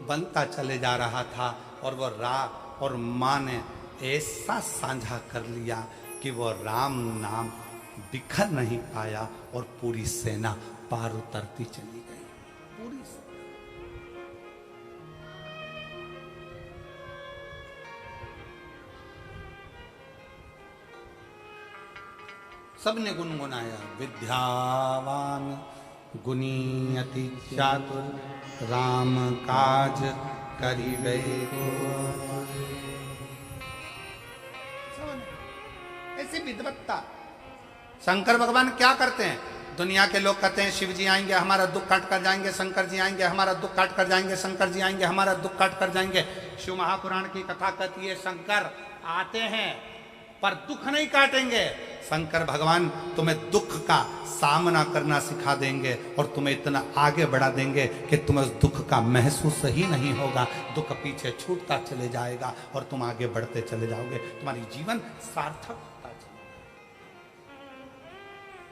बनता चले जा रहा था। और वो रा और मां ने ऐसा साझा कर लिया कि वो राम नाम बिखर नहीं पाया और पूरी सेना पार उतरती चली गई। पूरी सबने गुनगुनाया, विद्यावान गुणी अति चातुर राम काज करिबे को। ऐसी विद्वत्ता। शंकर भगवान क्या करते हैं? दुनिया के लोग कहते हैं शिव जी आएंगे हमारा दुख काट कर जाएंगे, शंकर जी आएंगे हमारा दुख काट कर जाएंगे, शंकर जी आएंगे हमारा दुख काट कर जाएंगे। शिव महापुराण की कथा कहती है शंकर आते हैं पर दुख नहीं काटेंगे। शंकर भगवान तुम्हें दुख का सामना करना सिखा देंगे और तुम्हें इतना आगे बढ़ा देंगे कि तुम्हें उस दुख का महसूस ही नहीं होगा। दुख पीछे छूटता चले जाएगा और तुम आगे बढ़ते चले जाओगे। तुम्हारी जीवन सार्थक होता चलेगा।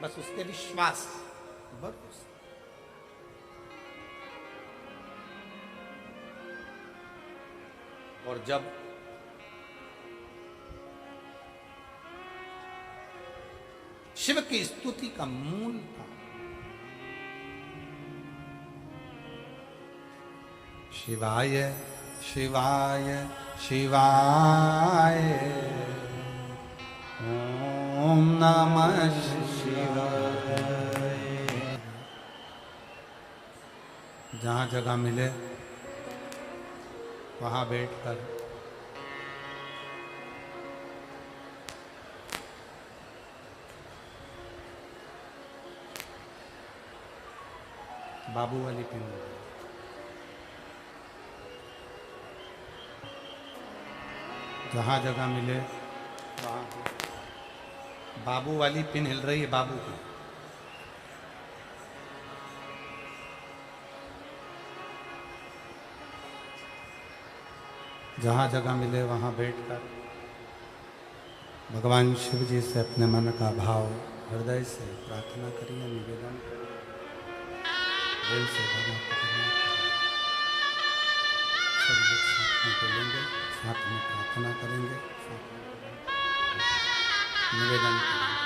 बस उसके विश्वास भरोसा। और जब शिव की स्तुति का मूल था, शिवाय शिवाय शिवाय ओम नमः शिवाय। जहां जगह मिले वहां बैठकर बाबू वाली पिन, जहां जगह मिले वहां बाबू वाली पिन हिल रही है। बाबू की जहां जगह मिले वहां बैठकर भगवान शिव जी से अपने मन का भाव हृदय से प्रार्थना करिए, निवेदन करिए। दिल से भगवान सब लोग साथ में बोलेंगे, साथ में प्रार्थना करेंगे, साथ में निवेदन करेंगे।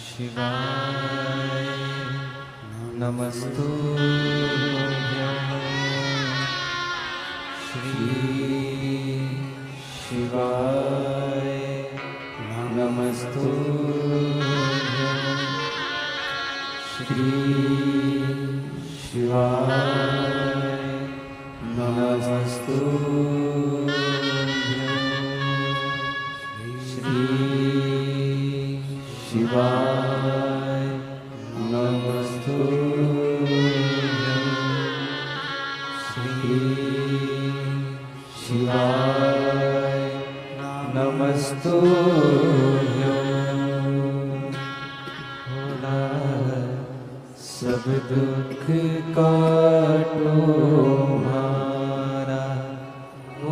शिवाय नमस्तुभ्यं श्री शिवाय नमस्तुभ्यं श्री शिवाय नमस्तुभ्यं शिवाय नमस्तुभ्यं भोला सब दुख काटो हमारा ओ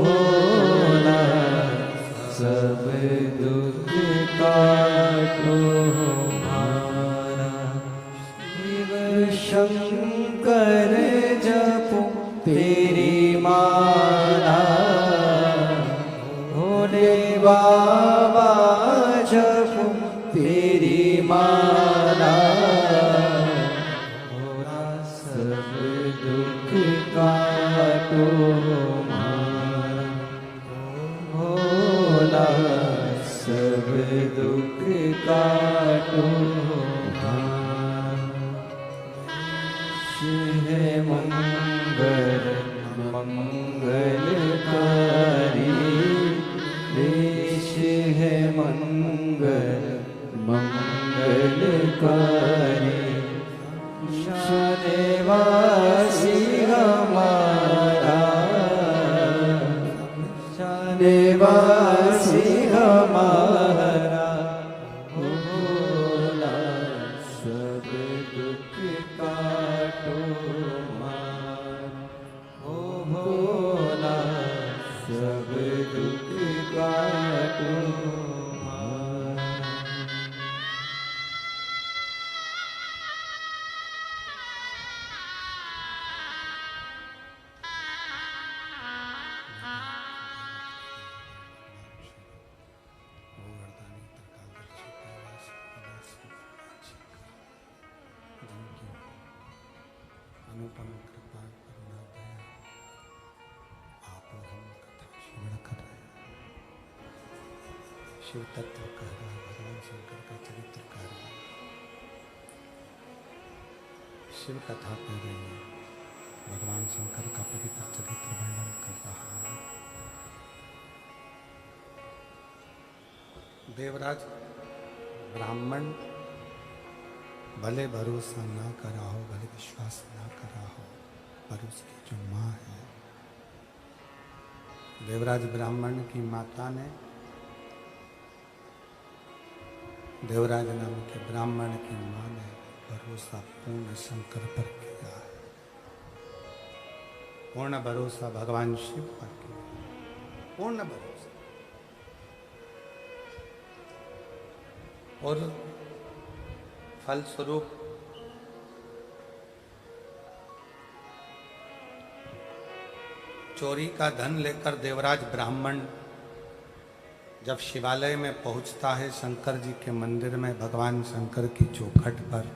भोला सब दुख काटो हमारा शिव शंकर जपो तेरी माला भोले बाबा जपो तेरी माला भोला सब दुख काटो हमारा भोला सब दुख काटो है मंगल मंगलकारी देश है मंगल मंगलकारी शानेवासी हमारा शानेवासी हमारा भोला सब दुख काटो ओ भोला सब दुख काटो अनुपम कृपा करुणा दया आप हम कथा श्रवण कर रहे हैं। शिव तत्व कह रहा है, भगवान शंकर का चरित्र कह रहा है, शिव कथा कह रही है, भगवान शंकर का पवित्र चरित्र वर्णन कर रहा है। देवराज ब्राह्मण भले भरोसा ना करा हो, भले विश्वास ना करा हो, पर उसकी जो माँ है, देवराज ब्राह्मण की माता ने देवराज नाम के ब्राह्मण की माँ ने भरोसा पूर्ण शंकर पर किया है, पूर्ण भरोसा भगवान शिव पर किया, पूर्ण भरोसा। और फलस्वरूप चोरी का धन लेकर देवराज ब्राह्मण जब शिवालय में पहुंचता है, शंकर जी के मंदिर में भगवान शंकर की चौखट पर,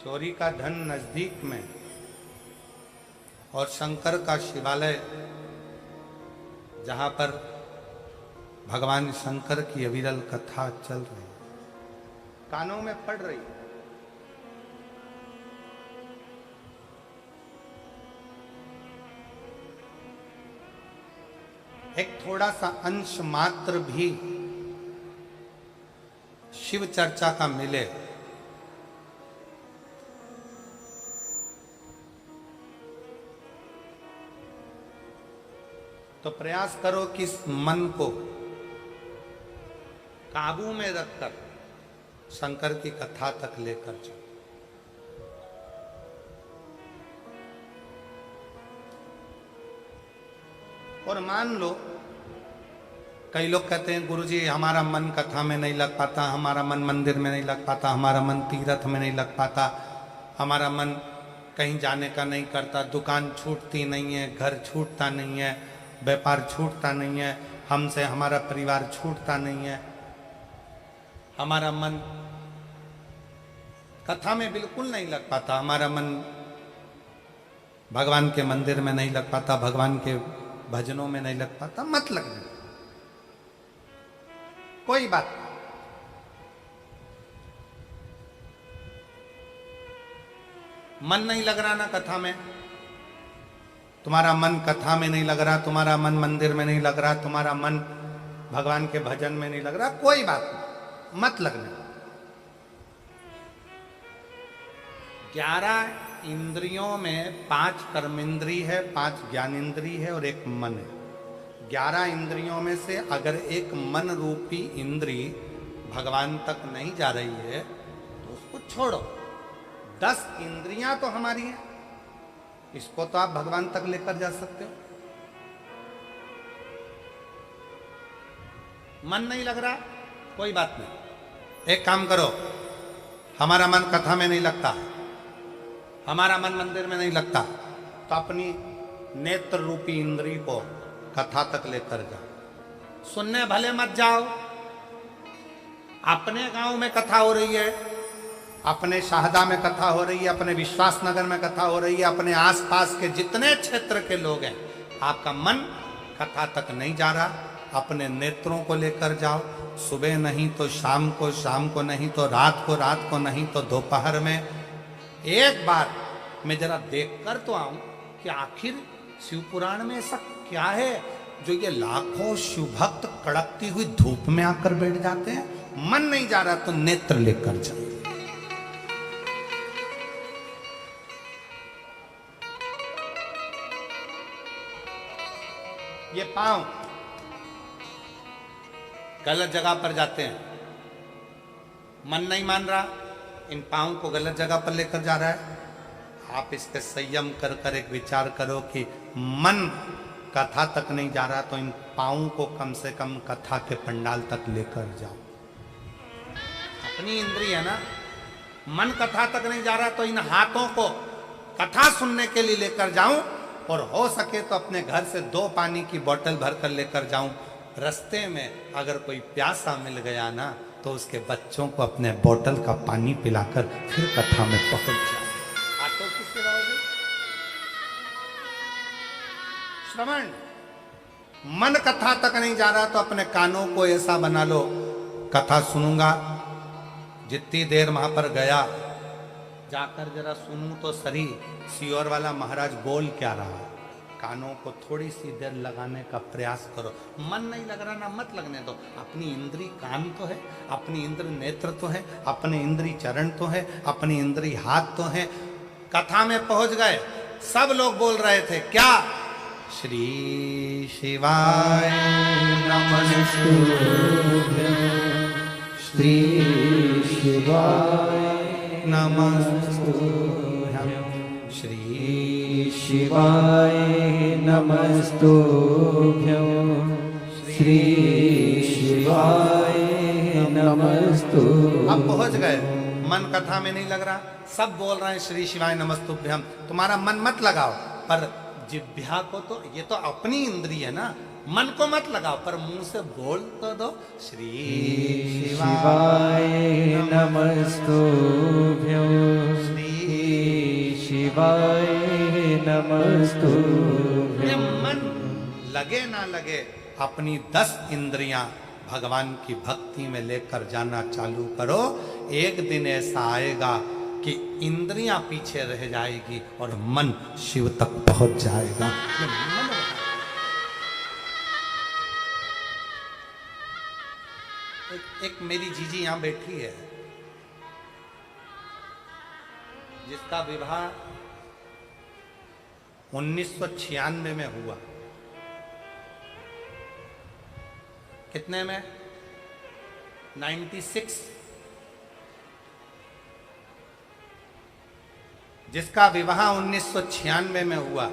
चोरी का धन नजदीक में और शंकर का शिवालय जहां पर भगवान शंकर की अविरल कथा चल रही, कानों में पड़ रही, एक थोड़ा सा अंश मात्र भी शिव चर्चा का मिले तो प्रयास करो कि इस मन को काबू में रखकर शंकर की कथा तक लेकर चलो। और मान लो, कई लोग कहते हैं गुरुजी हमारा मन कथा में नहीं लग पाता, हमारा मन मंदिर में नहीं लग पाता, हमारा मन तीर्थ में नहीं लग पाता, हमारा मन कहीं जाने का नहीं करता, दुकान छूटती नहीं है, घर छूटता नहीं है, व्यापार छूटता नहीं है, हमसे हमारा परिवार छूटता नहीं है, हमारा मन कथा में बिल्कुल नहीं लग पाता, हमारा मन भगवान के मंदिर में नहीं लग पाता, भगवान के भजनों में नहीं लग पाता। मत लगने, कोई बात नहीं। मन नहीं लग रहा ना कथा में, तुम्हारा मन कथा में नहीं लग रहा, तुम्हारा मन मंदिर में नहीं लग रहा, तुम्हारा मन भगवान के भजन में नहीं लग रहा, कोई बात नहीं, मत लगने। 11 इंद्रियों में 5 कर्मेंद्री है, 5 ज्ञानेंद्री है और एक मन है। 11 इंद्रियों में से अगर एक मन रूपी इंद्री भगवान तक नहीं जा रही है तो उसको छोड़ो। 10 इंद्रियां तो हमारी हैं, इसको तो आप भगवान तक लेकर जा सकते हो। मन नहीं लग रहा, कोई बात नहीं, एक काम करो, हमारा मन कथा में नहीं लगता, हमारा मन मंदिर में नहीं लगता, तो अपनी नेत्र रूपी इंद्री को कथा तक लेकर जाओ। सुनने भले मत जाओ, अपने गांव में कथा हो रही है, अपने शाहदा में कथा हो रही है, अपने विश्वास नगर में कथा हो रही है, अपने आसपास के जितने क्षेत्र के लोग हैं, आपका मन कथा तक नहीं जा रहा, अपने नेत्रों को लेकर जाओ। सुबह नहीं तो शाम को, शाम को नहीं तो रात को नहीं तो दोपहर में एक बार मैं जरा देख कर तो आऊं कि आखिर शिव पुराण में ऐसा क्या है जो ये लाखों शिव भक्त कड़कती हुई धूप में आकर बैठ जाते हैं। मन नहीं जा रहा तो नेत्र लेकर जाओ। ये पांव गलत जगह पर जाते हैं, मन नहीं मान रहा, इन पांव को गलत जगह पर लेकर जा रहा है। आप इस पे संयम कर कर एक विचार करो कि मन कथा तक नहीं जा रहा तो इन पांव को कम से कम कथा के पंडाल तक लेकर जाओ। अपनी इंद्रिय है ना, मन कथा तक नहीं जा रहा तो इन हाथों को कथा सुनने के लिए लेकर जाऊं, और हो सके तो अपने घर से 2 पानी की बोतल भर कर लेकर जाऊं। रास्ते में अगर कोई प्यासा मिल गया ना तो उसके बच्चों को अपने बोतल का पानी पिलाकर फिर कथा में पहुंच जाओ। ऑटो की सेवा होगी। श्रवण, मन कथा तक नहीं जा रहा तो अपने कानों को ऐसा बना लो, कथा सुनूंगा, जितनी देर वहां पर गया जाकर जरा सुनूं तो सही सियोर वाला महाराज बोल क्या रहा। कानों को थोड़ी सी देर लगाने का प्रयास करो। मन नहीं लग रहा ना, मत लगने दो। अपनी इंद्री कान तो है, अपनी इंद्री नेत्र तो है, अपनी इंद्री चरण तो है, अपनी इंद्री हाथ तो है। कथा में पहुंच गए, सब लोग बोल रहे थे क्या, श्री शिवाय नमस्तुभ्यं, श्री शिवाय नमस्तुभ्यं, श्री शिवाय नमस्तुभ्यं, श्री शिवाय नमस्तुभ्यं। अब पहुंच गए, मन कथा में नहीं लग रहा, सब बोल रहे हैं श्री शिवाय नमस्तुभ्यं। तुम्हारा मन मत लगाओ, पर जिह्वा को तो, ये तो अपनी इंद्रिय है ना, मन को मत लगाओ, पर मुंह से बोल तो दो, श्री शिवाय नमस्तुभ्यं, श्री शिवाय नमस्तुभ्यं। मन लगे ना लगे, अपनी 10 इंद्रियां भगवान की भक्ति में लेकर जाना चालू करो। एक दिन ऐसा आएगा कि इंद्रियां पीछे रह जाएगी और मन शिव तक पहुंच जाएगा। एक मेरी जीजी यहां बैठी है, जिसका विवाह 1996 में हुआ। कितने में? 96। जिसका विवाह 1996 में हुआ,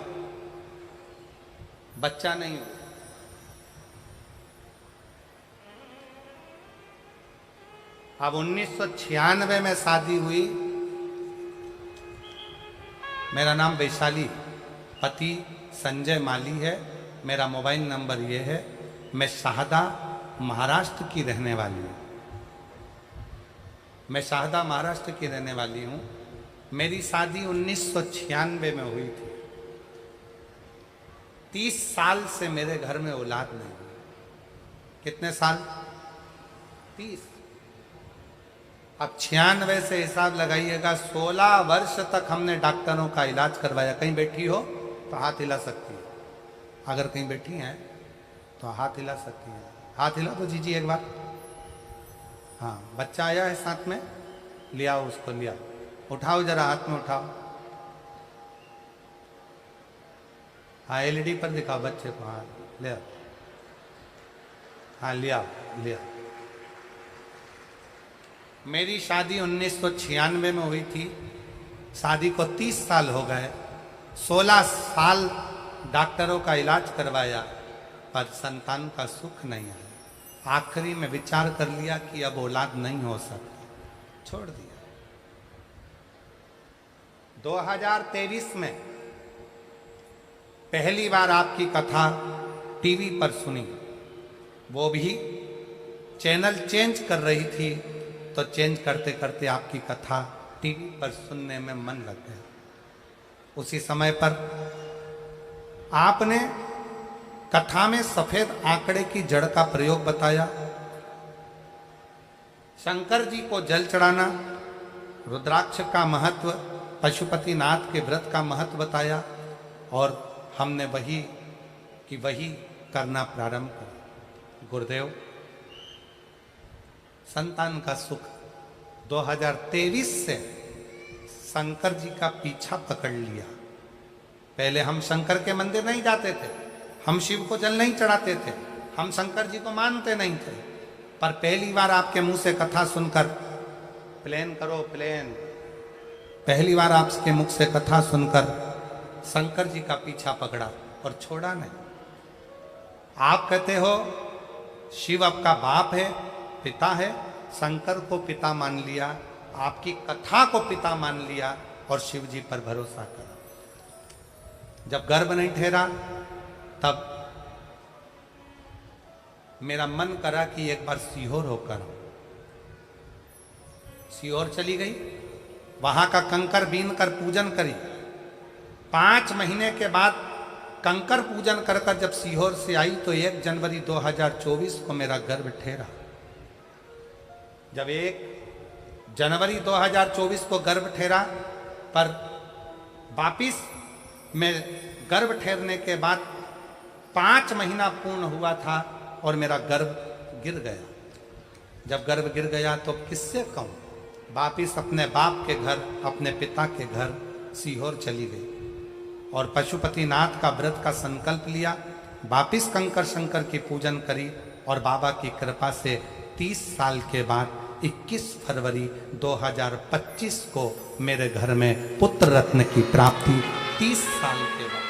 बच्चा नहीं हुआ। अब 1996 में शादी हुई। मेरा नाम वैशाली, पति संजय माली है, मेरा मोबाइल नंबर ये है। मैं शाहदा महाराष्ट्र की रहने वाली हूँ, मैं शाहदा महाराष्ट्र की रहने वाली हूँ। मेरी शादी 1996 में हुई थी। 30 साल से मेरे घर में औलाद नहीं हुई। कितने साल? 30। अब 96 से हिसाब लगाइएगा, 16 वर्ष तक हमने डॉक्टरों का इलाज करवाया। कहीं बैठी हो तो हाथ हिला सकती है, अगर कहीं बैठी हैं तो हाथ हिला सकती है। हाथ हिला तो जीजी एक बार। हाँ, बच्चा आया है साथ में, लिया उसको, लिया। उठाओ जरा, हाथ में उठाओ। हाँ, एलईडी पर दिखाओ बच्चे को। हाँ ले आओ, हाँ लिया लिया। मेरी शादी 1996 में हुई थी। शादी को 30 साल हो गए। 16 साल डॉक्टरों का इलाज करवाया, पर संतान का सुख नहीं आया। आखिरी में विचार कर लिया कि अब औलाद नहीं हो सकती, छोड़ दिया। 2023 में पहली बार आपकी कथा टीवी पर सुनी, वो भी चैनल चेंज कर रही थी, तो चेंज करते करते आपकी कथा टीवी पर सुनने में मन लग गया। उसी समय पर आपने कथा में सफेद आंकड़े की जड़ का प्रयोग बताया, शंकर जी को जल चढ़ाना, रुद्राक्ष का महत्व, पशुपतिनाथ के व्रत का महत्व बताया, और हमने वही करना प्रारंभ किया। गुरुदेव, संतान का सुख 2023 से शंकर जी का पीछा पकड़ लिया। पहले हम शंकर के मंदिर नहीं जाते थे, हम शिव को जल नहीं चढ़ाते थे, हम शंकर जी को मानते नहीं थे, पर पहली बार आपके मुंह से कथा सुनकर, प्लेन करो प्लेन, पहली बार आपके मुख से कथा सुनकर शंकर जी का पीछा पकड़ा और छोड़ा नहीं। आप कहते हो शिव आपका बाप है, पिता है, शंकर को पिता मान लिया, आपकी कथा को पिता मान लिया और शिव जी पर भरोसा करा। जब गर्भ नहीं ठहरा तब मेरा मन करा कि एक बार सीहोर होकर, सीहोर चली गई, वहां का कंकर बीन कर पूजन करी। 5 महीने के बाद कंकर पूजन कर कर जब सीहोर से आई तो 1 जनवरी 2024 को मेरा गर्भ ठहरा। जब 1 जनवरी 2024 को गर्भ ठहरा, पर वापिस में गर्भ ठहरने के बाद 5 महीना पूर्ण हुआ था और मेरा गर्भ गिर गया। जब गर्भ गिर गया तो किससे कहूँ, वापिस अपने बाप के घर, अपने पिता के घर सीहोर चली गई और पशुपतिनाथ का व्रत का संकल्प लिया। वापिस कंकर शंकर की पूजन करी और बाबा की कृपा से 30 साल के बाद 21 फरवरी 2025 को मेरे घर में पुत्र रत्न की प्राप्ति। 30 साल के बाद